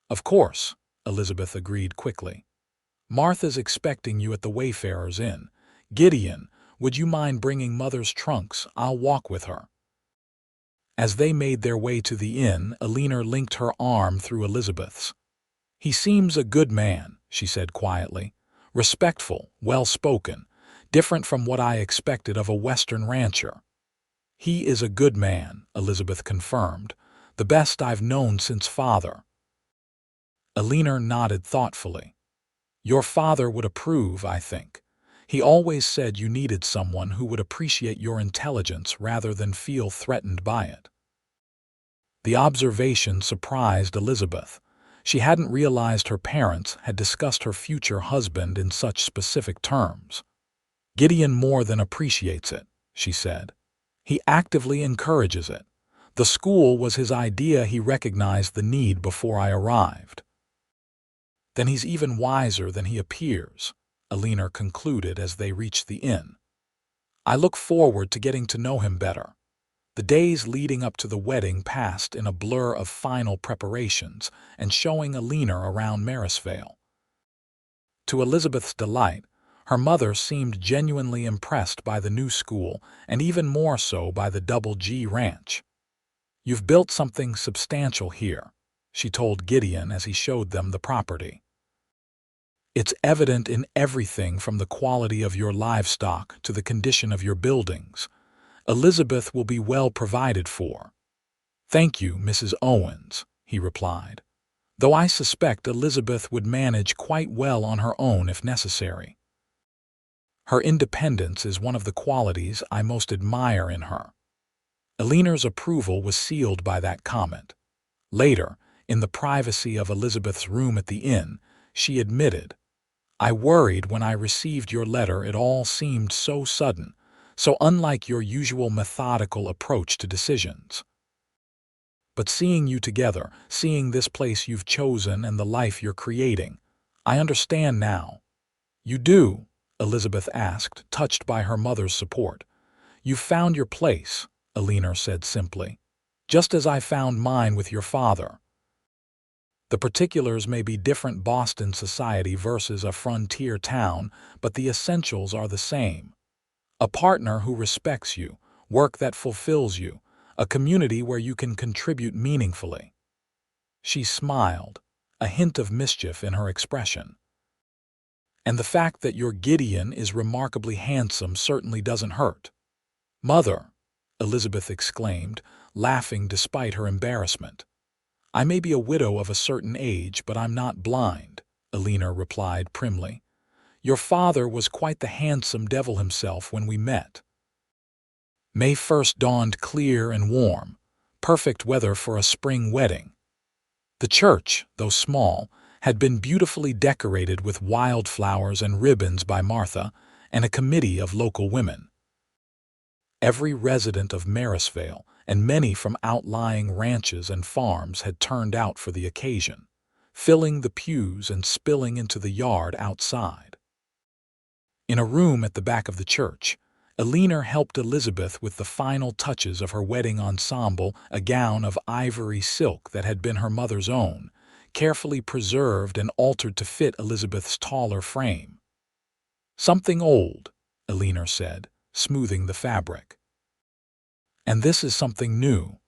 "Of course," Elizabeth agreed quickly. "Martha's expecting you at the Wayfarers Inn. Gideon, would you mind bringing Mother's trunks? I'll walk with her." As they made their way to the inn, Eleanor linked her arm through Elizabeth's. "He seems a good man," she said quietly. "Respectful, well-spoken, different from what I expected of a Western rancher." "He is a good man," Elizabeth confirmed. "The best I've known since Father." Eleanor nodded thoughtfully. "Your father would approve, I think. He always said you needed someone who would appreciate your intelligence rather than feel threatened by it." The observation surprised Elizabeth. She hadn't realized her parents had discussed her future husband in such specific terms. "Gideon more than appreciates it," she said. "He actively encourages it. The school was his idea. He recognized the need before I arrived." "Then he's even wiser than he appears," Eleanor concluded as they reached the inn. "I look forward to getting to know him better." The days leading up to the wedding passed in a blur of final preparations and showing Eleanor around Marysvale. To Elizabeth's delight, her mother seemed genuinely impressed by the new school and even more so by the Double G Ranch. "You've built something substantial here," she told Gideon as he showed them the property. "It's evident in everything from the quality of your livestock to the condition of your buildings. Elizabeth will be well provided for." "Thank you, Mrs. Owens," he replied, "though I suspect Elizabeth would manage quite well on her own if necessary." Her independence is one of the qualities I most admire in her." Eleanor's approval was sealed by that comment. Later, in the privacy of Elizabeth's room at the inn, she admitted, "I worried when I received your letter. It all seemed so sudden, so unlike your usual methodical approach to decisions. But seeing you together, seeing this place you've chosen and the life you're creating, I understand now." "You do?" Elizabeth asked, touched by her mother's support. "You've found your place," Eleanor said simply, "just as I found mine with your father. The particulars may be different: Boston society versus a frontier town, but the essentials are the same. A partner who respects you, work that fulfills you, a community where you can contribute meaningfully." She smiled, a hint of mischief in her expression. "And the fact that your Gideon is remarkably handsome certainly doesn't hurt." "Mother," Elizabeth exclaimed, laughing despite her embarrassment. "I may be a widow of a certain age, but I'm not blind," Eleanor replied primly. "Your father was quite the handsome devil himself when we met." May 1st dawned clear and warm, perfect weather for a spring wedding. The church, though small, had been beautifully decorated with wildflowers and ribbons by Martha and a committee of local women. Every resident of Marysvale and many from outlying ranches and farms had turned out for the occasion, filling the pews and spilling into the yard outside. In a room at the back of the church, Eleanor helped Elizabeth with the final touches of her wedding ensemble, a gown of ivory silk that had been her mother's own, carefully preserved and altered to fit Elizabeth's taller frame. "Something old," Eleanor said, smoothing the fabric. "And this is something new."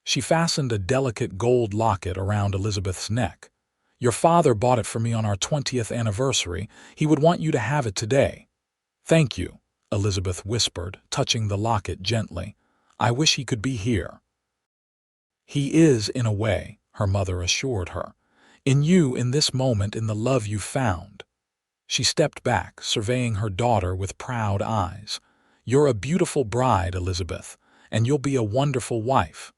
She fastened a delicate gold locket around Elizabeth's neck. "Your father bought it for me on our 20th anniversary. He would want you to have it today." "Thank you," Elizabeth whispered, touching the locket gently. "I wish he could be here." "He is, in a way," her mother assured her. "In you, in this moment, in the love you found." She stepped back, surveying her daughter with proud eyes. "You're a beautiful bride, Elizabeth, and you'll be a wonderful wife."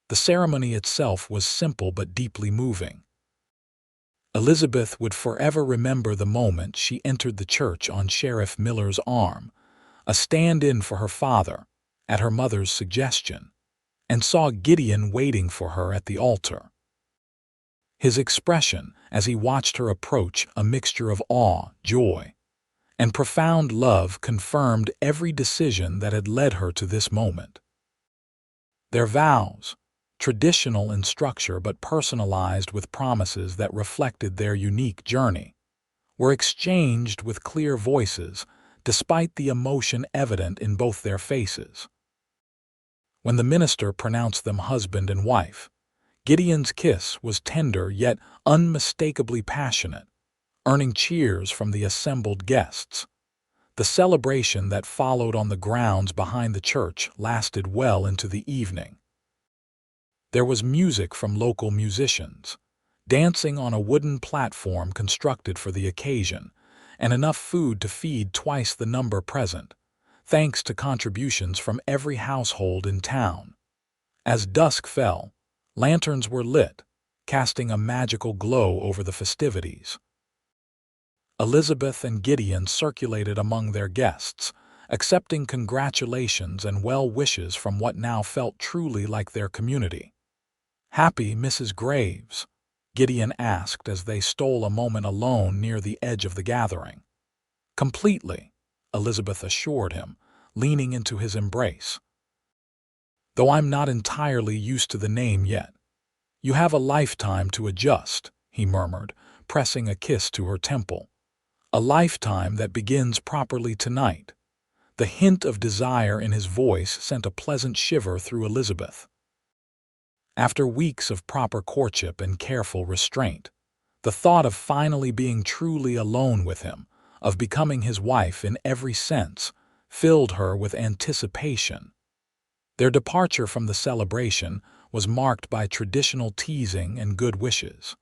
The ceremony itself was simple but deeply moving. Elizabeth would forever remember the moment she entered the church on Sheriff Miller's arm, a stand-in for her father, at her mother's suggestion, and saw Gideon waiting for her at the altar. His expression, as he watched her approach, a mixture of awe, joy, and profound love, confirmed every decision that had led her to this moment. Their vows, traditional in structure but personalized with promises that reflected their unique journey, were exchanged with clear voices, despite the emotion evident in both their faces. When the minister pronounced them husband and wife, Gideon's kiss was tender yet unmistakably passionate, earning cheers from the assembled guests. The celebration that followed on the grounds behind the church lasted well into the evening. There was music from local musicians, dancing on a wooden platform constructed for the occasion, and enough food to feed twice the number present, thanks to contributions from every household in town. As dusk fell, lanterns were lit, casting a magical glow over the festivities. Elizabeth and Gideon circulated among their guests, accepting congratulations and well wishes from what now felt truly like their community. "Happy Mrs. Graves?" Gideon asked as they stole a moment alone near the edge of the gathering. "Completely," Elizabeth assured him, leaning into his embrace. "Though I'm not entirely used to the name yet." "You have a lifetime to adjust," he murmured, pressing a kiss to her temple. "A lifetime that begins properly tonight." The hint of desire in his voice sent a pleasant shiver through Elizabeth. After weeks of proper courtship and careful restraint, the thought of finally being truly alone with him, of becoming his wife in every sense, filled her with anticipation. Their departure from the celebration was marked by traditional teasing and good wishes.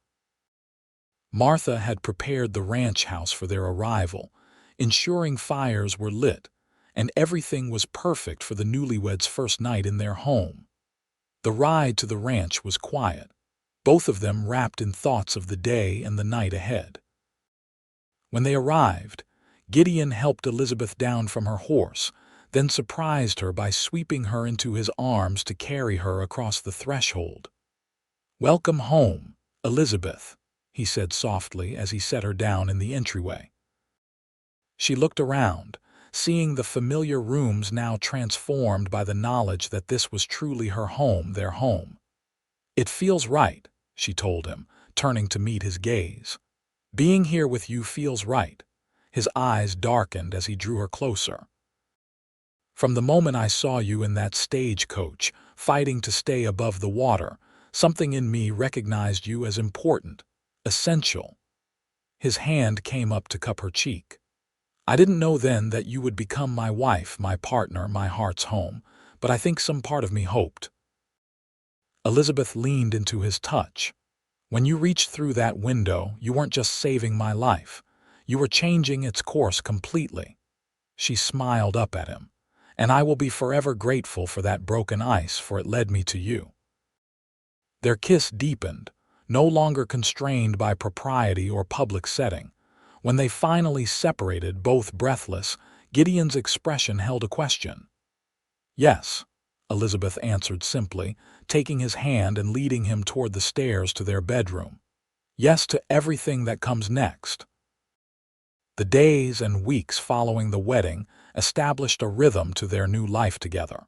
Martha had prepared the ranch house for their arrival, ensuring fires were lit, and everything was perfect for the newlyweds' first night in their home. The ride to the ranch was quiet, both of them wrapped in thoughts of the day and the night ahead. When they arrived, Gideon helped Elizabeth down from her horse, then surprised her by sweeping her into his arms to carry her across the threshold. "Welcome home, Elizabeth," he said softly as he set her down in the entryway. She looked around, seeing the familiar rooms now transformed by the knowledge that this was truly her home, their home. "It feels right," she told him, turning to meet his gaze. "Being here with you feels right." His eyes darkened as he drew her closer. "From the moment I saw you in that stagecoach, fighting to stay above the water, something in me recognized you as important, essential." His hand came up to cup her cheek. "I didn't know then that you would become my wife, my partner, my heart's home, but I think some part of me hoped." Elizabeth leaned into his touch. "When you reached through that window, you weren't just saving my life. You were changing its course completely." She smiled up at him. "And I will be forever grateful for that broken ice, for it led me to you." Their kiss deepened, no longer constrained by propriety or public setting. When they finally separated, both breathless, Gideon's expression held a question. "Yes," Elizabeth answered simply, taking his hand and leading him toward the stairs to their bedroom. "Yes to everything that comes next." The days and weeks following the wedding established a rhythm to their new life together.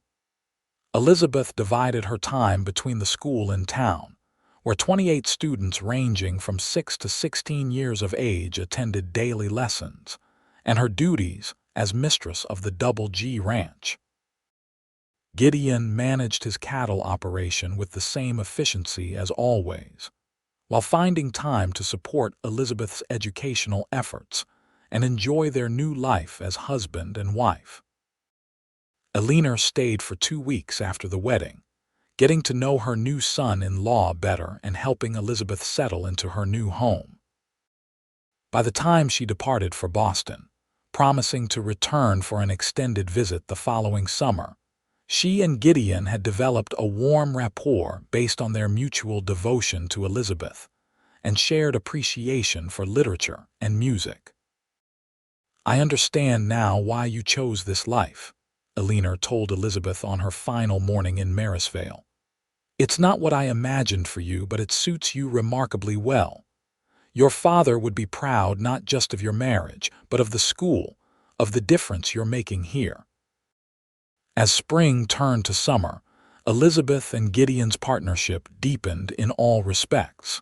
Elizabeth divided her time between the school in town, where 28 students ranging from 6 to 16 years of age attended daily lessons, and her duties as mistress of the Double G Ranch. Gideon managed his cattle operation with the same efficiency as always, while finding time to support Elizabeth's educational efforts and enjoy their new life as husband and wife. Eleanor stayed for 2 weeks after the wedding, getting to know her new son-in-law better and helping Elizabeth settle into her new home. By the time she departed for Boston, promising to return for an extended visit the following summer, she and Gideon had developed a warm rapport based on their mutual devotion to Elizabeth and shared appreciation for literature and music. "I understand now why you chose this life," Eleanor told Elizabeth on her final morning in Marysvale. "It's not what I imagined for you, but it suits you remarkably well. Your father would be proud not just of your marriage, but of the school, of the difference you're making here." As spring turned to summer, Elizabeth and Gideon's partnership deepened in all respects.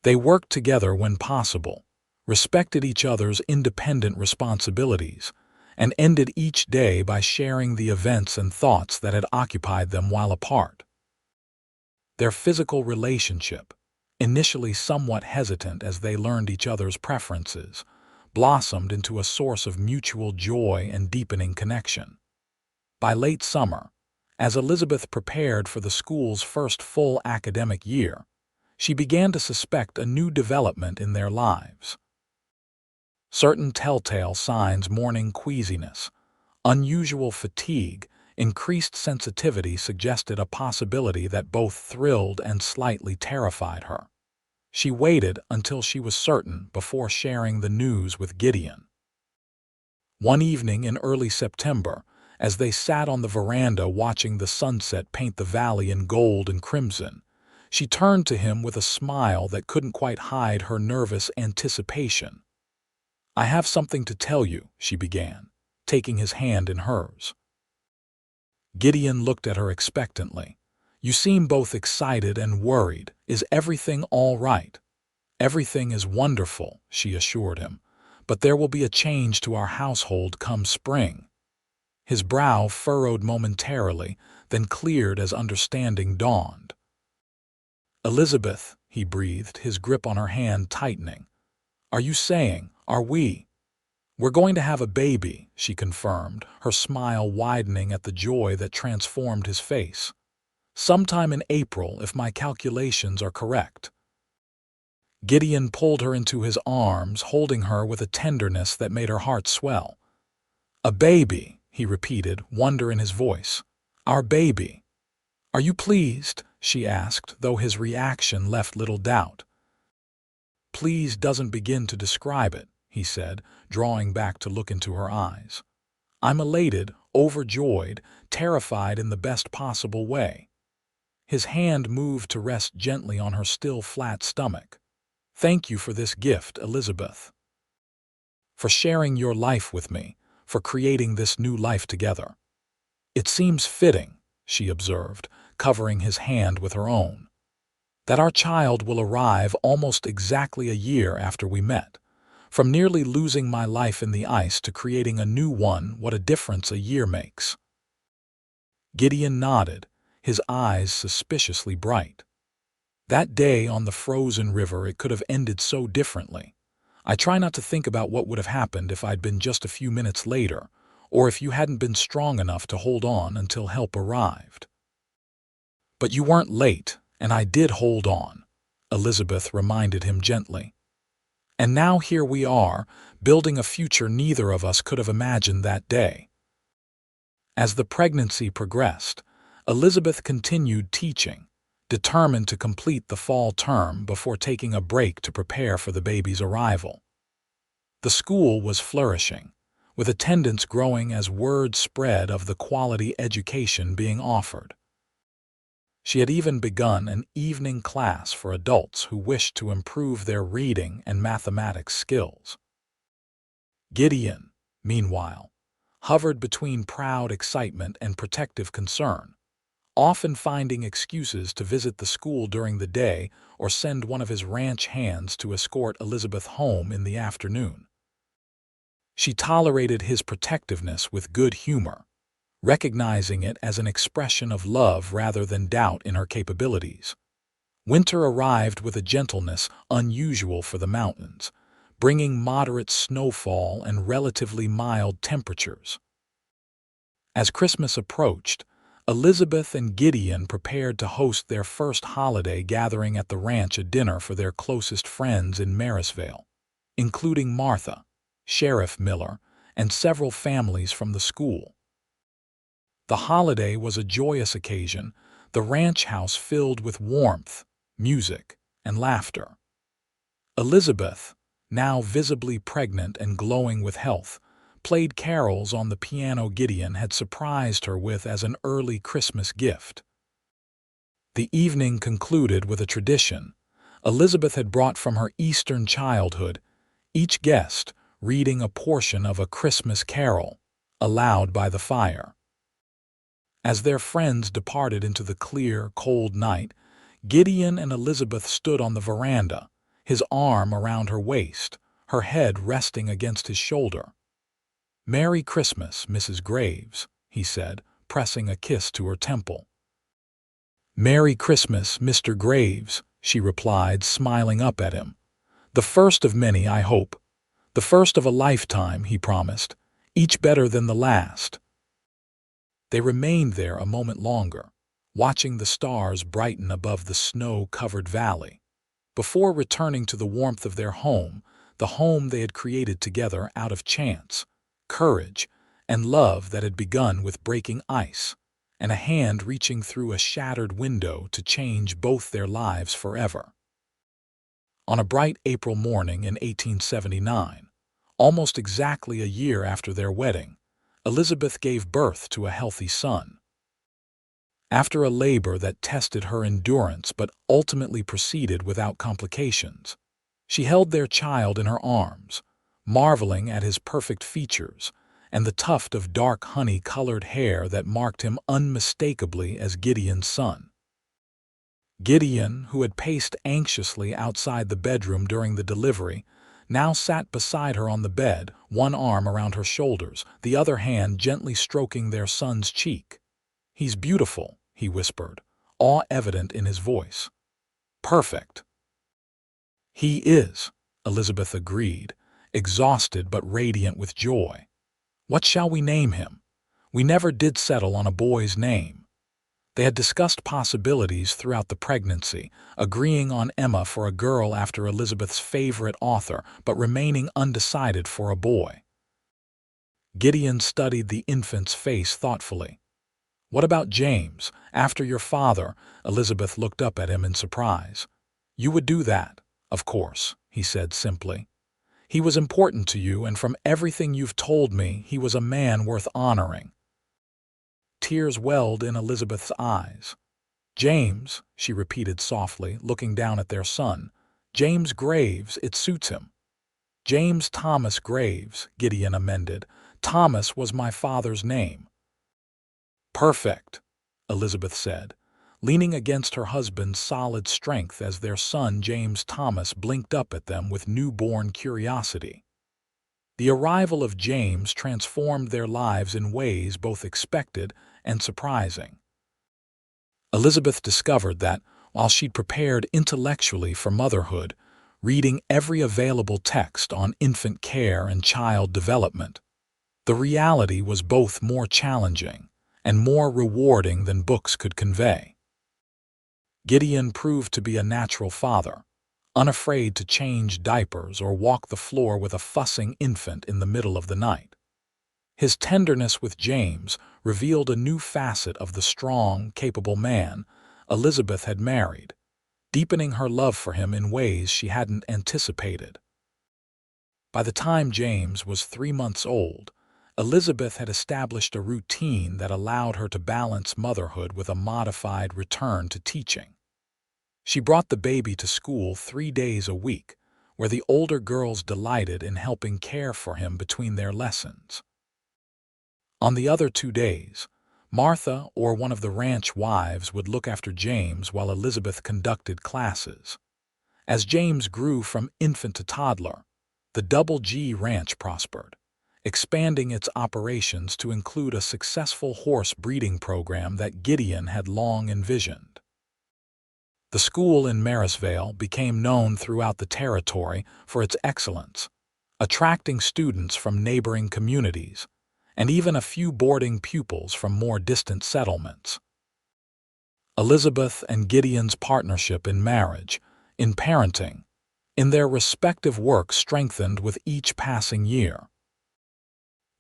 They worked together when possible, respected each other's independent responsibilities, and ended each day by sharing the events and thoughts that had occupied them while apart. Their physical relationship, initially somewhat hesitant as they learned each other's preferences, blossomed into a source of mutual joy and deepening connection. By late summer, as Elizabeth prepared for the school's first full academic year, she began to suspect a new development in their lives. Certain telltale signs: morning queasiness, unusual fatigue, increased sensitivity suggested a possibility that both thrilled and slightly terrified her. She waited until she was certain before sharing the news with Gideon. One evening in early September, as they sat on the veranda watching the sunset paint the valley in gold and crimson, she turned to him with a smile that couldn't quite hide her nervous anticipation. "I have something to tell you," she began, taking his hand in hers. Gideon looked at her expectantly. "You seem both excited and worried. Is everything all right?" "Everything is wonderful," she assured him, "but there will be a change to our household come spring." His brow furrowed momentarily, then cleared as understanding dawned. "Elizabeth," he breathed, his grip on her hand tightening. "Are you saying, are we?" "We're going to have a baby," she confirmed, her smile widening at the joy that transformed his face. "Sometime in April, if my calculations are correct." Gideon pulled her into his arms, holding her with a tenderness that made her heart swell. "A baby," he repeated, wonder in his voice. "Our baby." "Are you pleased?" she asked, though his reaction left little doubt. "Pleased doesn't begin to describe it," he said, drawing back to look into her eyes. "I'm elated, overjoyed, terrified in the best possible way." His hand moved to rest gently on her still flat stomach. "Thank you for this gift, Elizabeth. For sharing your life with me, for creating this new life together." "It seems fitting," she observed, covering his hand with her own, "that our child will arrive almost exactly a year after we met. From nearly losing my life in the ice to creating a new one, what a difference a year makes." Gideon nodded, his eyes suspiciously bright. "That day on the frozen river, it could have ended so differently. I try not to think about what would have happened if I'd been just a few minutes later, or if you hadn't been strong enough to hold on until help arrived." "But you weren't late, and I did hold on," Elizabeth reminded him gently. "And now here we are, building a future neither of us could have imagined that day." As the pregnancy progressed, Elizabeth continued teaching, determined to complete the fall term before taking a break to prepare for the baby's arrival. The school was flourishing, with attendance growing as word spread of the quality education being offered. She had even begun an evening class for adults who wished to improve their reading and mathematics skills. Gideon, meanwhile, hovered between proud excitement and protective concern, often finding excuses to visit the school during the day or send one of his ranch hands to escort Elizabeth home in the afternoon. She tolerated his protectiveness with good humor, recognizing it as an expression of love rather than doubt in her capabilities. Winter arrived with a gentleness unusual for the mountains, bringing moderate snowfall and relatively mild temperatures. As Christmas approached, Elizabeth and Gideon prepared to host their first holiday gathering at the ranch, a dinner for their closest friends in Marysville, including Martha, Sheriff Miller, and several families from the school. The holiday was a joyous occasion, the ranch house filled with warmth, music, and laughter. Elizabeth, now visibly pregnant and glowing with health, played carols on the piano Gideon had surprised her with as an early Christmas gift. The evening concluded with a tradition Elizabeth had brought from her Eastern childhood, each guest reading a portion of a Christmas carol, aloud by the fire. As their friends departed into the clear, cold night, Gideon and Elizabeth stood on the veranda, his arm around her waist, her head resting against his shoulder. "Merry Christmas, Mrs. Graves," he said, pressing a kiss to her temple. "Merry Christmas, Mr. Graves," she replied, smiling up at him. "The first of many, I hope. The first of a lifetime," he promised, "each better than the last." They remained there a moment longer, watching the stars brighten above the snow-covered valley, before returning to the warmth of their home, the home they had created together out of chance, courage, and love that had begun with breaking ice, and a hand reaching through a shattered window to change both their lives forever. On a bright April morning in 1879, almost exactly a year after their wedding, Elizabeth gave birth to a healthy son. After a labor that tested her endurance but ultimately proceeded without complications, she held their child in her arms, marveling at his perfect features and the tuft of dark honey-colored hair that marked him unmistakably as Gideon's son. Gideon, who had paced anxiously outside the bedroom during the delivery, now sat beside her on the bed, one arm around her shoulders, the other hand gently stroking their son's cheek. "He's beautiful," he whispered, awe evident in his voice. "Perfect." "He is," Elizabeth agreed, exhausted but radiant with joy. "What shall we name him? We never did settle on a boy's name." They had discussed possibilities throughout the pregnancy, agreeing on Emma for a girl after Elizabeth's favorite author, but remaining undecided for a boy. Gideon studied the infant's face thoughtfully. "What about James? After your father?" Elizabeth looked up at him in surprise. "You would do that, of course," he said simply. "He was important to you, and from everything you've told me, he was a man worth honoring." Tears welled in Elizabeth's eyes. "James," she repeated softly, looking down at their son. "James Graves, it suits him." "James Thomas Graves," Gideon amended. "Thomas was my father's name." "Perfect," Elizabeth said, leaning against her husband's solid strength as their son James Thomas blinked up at them with newborn curiosity. The arrival of James transformed their lives in ways both expected and surprising. Elizabeth discovered that, while she'd prepared intellectually for motherhood, reading every available text on infant care and child development, the reality was both more challenging and more rewarding than books could convey. Gideon proved to be a natural father, unafraid to change diapers or walk the floor with a fussing infant in the middle of the night. His tenderness with James revealed a new facet of the strong, capable man Elizabeth had married, deepening her love for him in ways she hadn't anticipated. By the time James was 3 months old, Elizabeth had established a routine that allowed her to balance motherhood with a modified return to teaching. She brought the baby to school 3 days a week, where the older girls delighted in helping care for him between their lessons. On the other 2 days, Martha or one of the ranch wives would look after James while Elizabeth conducted classes. As James grew from infant to toddler, the Double G Ranch prospered, expanding its operations to include a successful horse breeding program that Gideon had long envisioned. The school in Marysvale became known throughout the territory for its excellence, attracting students from neighboring communities, and even a few boarding pupils from more distant settlements. Elizabeth and Gideon's partnership in marriage, in parenting, in their respective work strengthened with each passing year.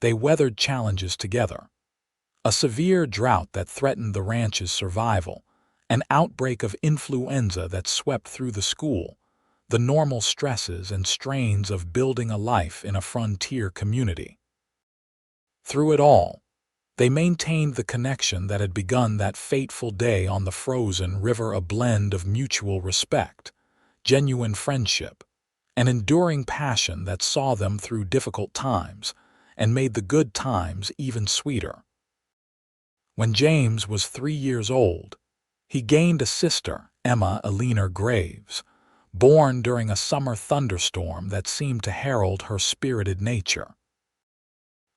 They weathered challenges together. A severe drought that threatened the ranch's survival, an outbreak of influenza that swept through the school, the normal stresses and strains of building a life in a frontier community. Through it all, they maintained the connection that had begun that fateful day on the frozen river, a blend of mutual respect, genuine friendship, and enduring passion that saw them through difficult times and made the good times even sweeter. When James was 3 years old, he gained a sister, Emma Eleanor Graves, born during a summer thunderstorm that seemed to herald her spirited nature.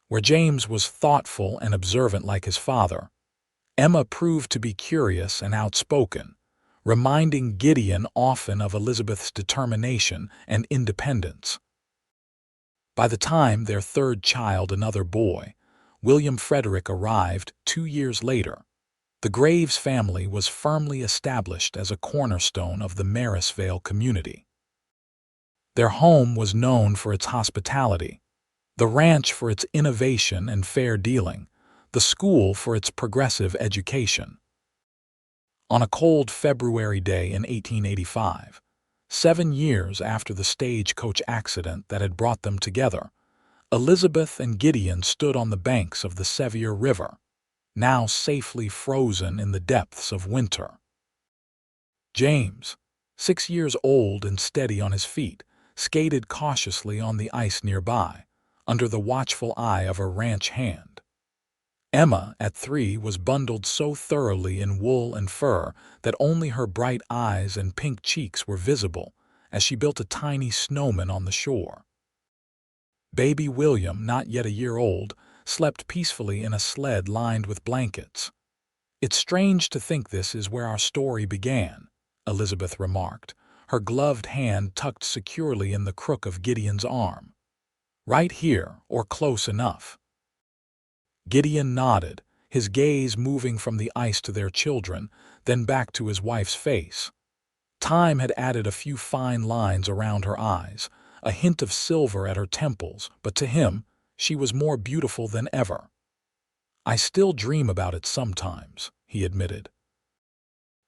Where James was thoughtful and observant like his father, Emma proved to be curious and outspoken, reminding Gideon often of Elizabeth's determination and independence. By the time their third child, another boy, William Frederick, arrived 2 years later, the Graves family was firmly established as a cornerstone of the Marysvale community. Their home was known for its hospitality, the ranch for its innovation and fair dealing, the school for its progressive education. On a cold February day in 1885, 7 years after the stagecoach accident that had brought them together, Elizabeth and Gideon stood on the banks of the Sevier River, now safely frozen in the depths of winter. James, 6 years old and steady on his feet, skated cautiously on the ice nearby, under the watchful eye of a ranch hand. Emma, at 3, was bundled so thoroughly in wool and fur that only her bright eyes and pink cheeks were visible as she built a tiny snowman on the shore. Baby William, not yet a year old, slept peacefully in a sled lined with blankets. "It's strange to think this is where our story began," Elizabeth remarked, her gloved hand tucked securely in the crook of Gideon's arm. "Right here, or close enough." Gideon nodded, his gaze moving from the ice to their children, then back to his wife's face. Time had added a few fine lines around her eyes, a hint of silver at her temples, but to him, she was more beautiful than ever. "I still dream about it sometimes," he admitted.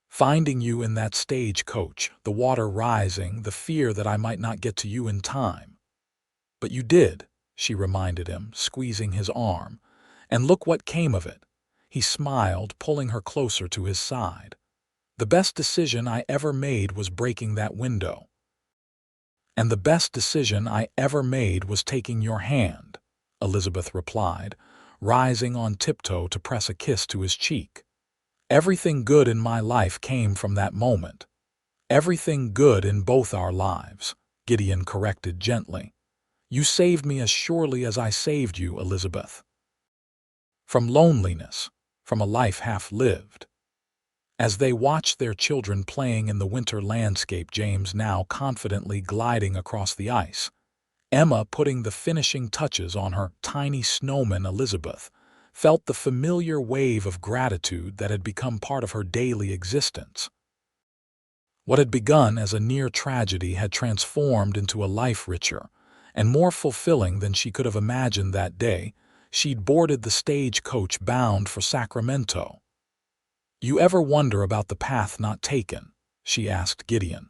"Finding you in that stagecoach, the water rising, the fear that I might not get to you in time." "But you did," she reminded him, squeezing his arm. "And look what came of it." He smiled, pulling her closer to his side. "The best decision I ever made was breaking that window. And the best decision I ever made was taking your hand," Elizabeth replied, rising on tiptoe to press a kiss to his cheek. "Everything good in my life came from that moment." "Everything good in both our lives," Gideon corrected gently. "You saved me as surely as I saved you, Elizabeth. From loneliness, from a life half-lived." As they watched their children playing in the winter landscape, James now confidently gliding across the ice, Emma putting the finishing touches on her tiny snowman, Elizabeth felt the familiar wave of gratitude that had become part of her daily existence. What had begun as a near tragedy had transformed into a life richer and more fulfilling than she could have imagined that day she'd boarded the stagecoach bound for Sacramento. "You ever wonder about the path not taken?" she asked Gideon.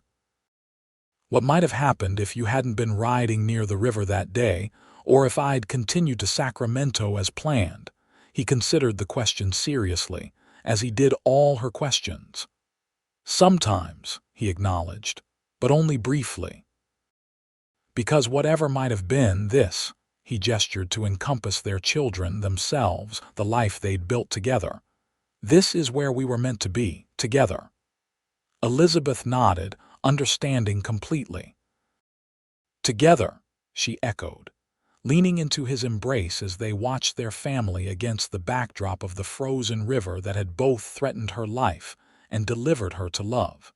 "What might have happened if you hadn't been riding near the river that day, or if I'd continued to Sacramento as planned?" He considered the question seriously, as he did all her questions. "Sometimes," he acknowledged, "but only briefly. Because whatever might have been, this," he gestured to encompass their children, themselves, the life they'd built together. "This is where we were meant to be, together." Elizabeth nodded, understanding completely. "Together," she echoed, leaning into his embrace as they watched their family against the backdrop of the frozen river that had both threatened her life and delivered her to love.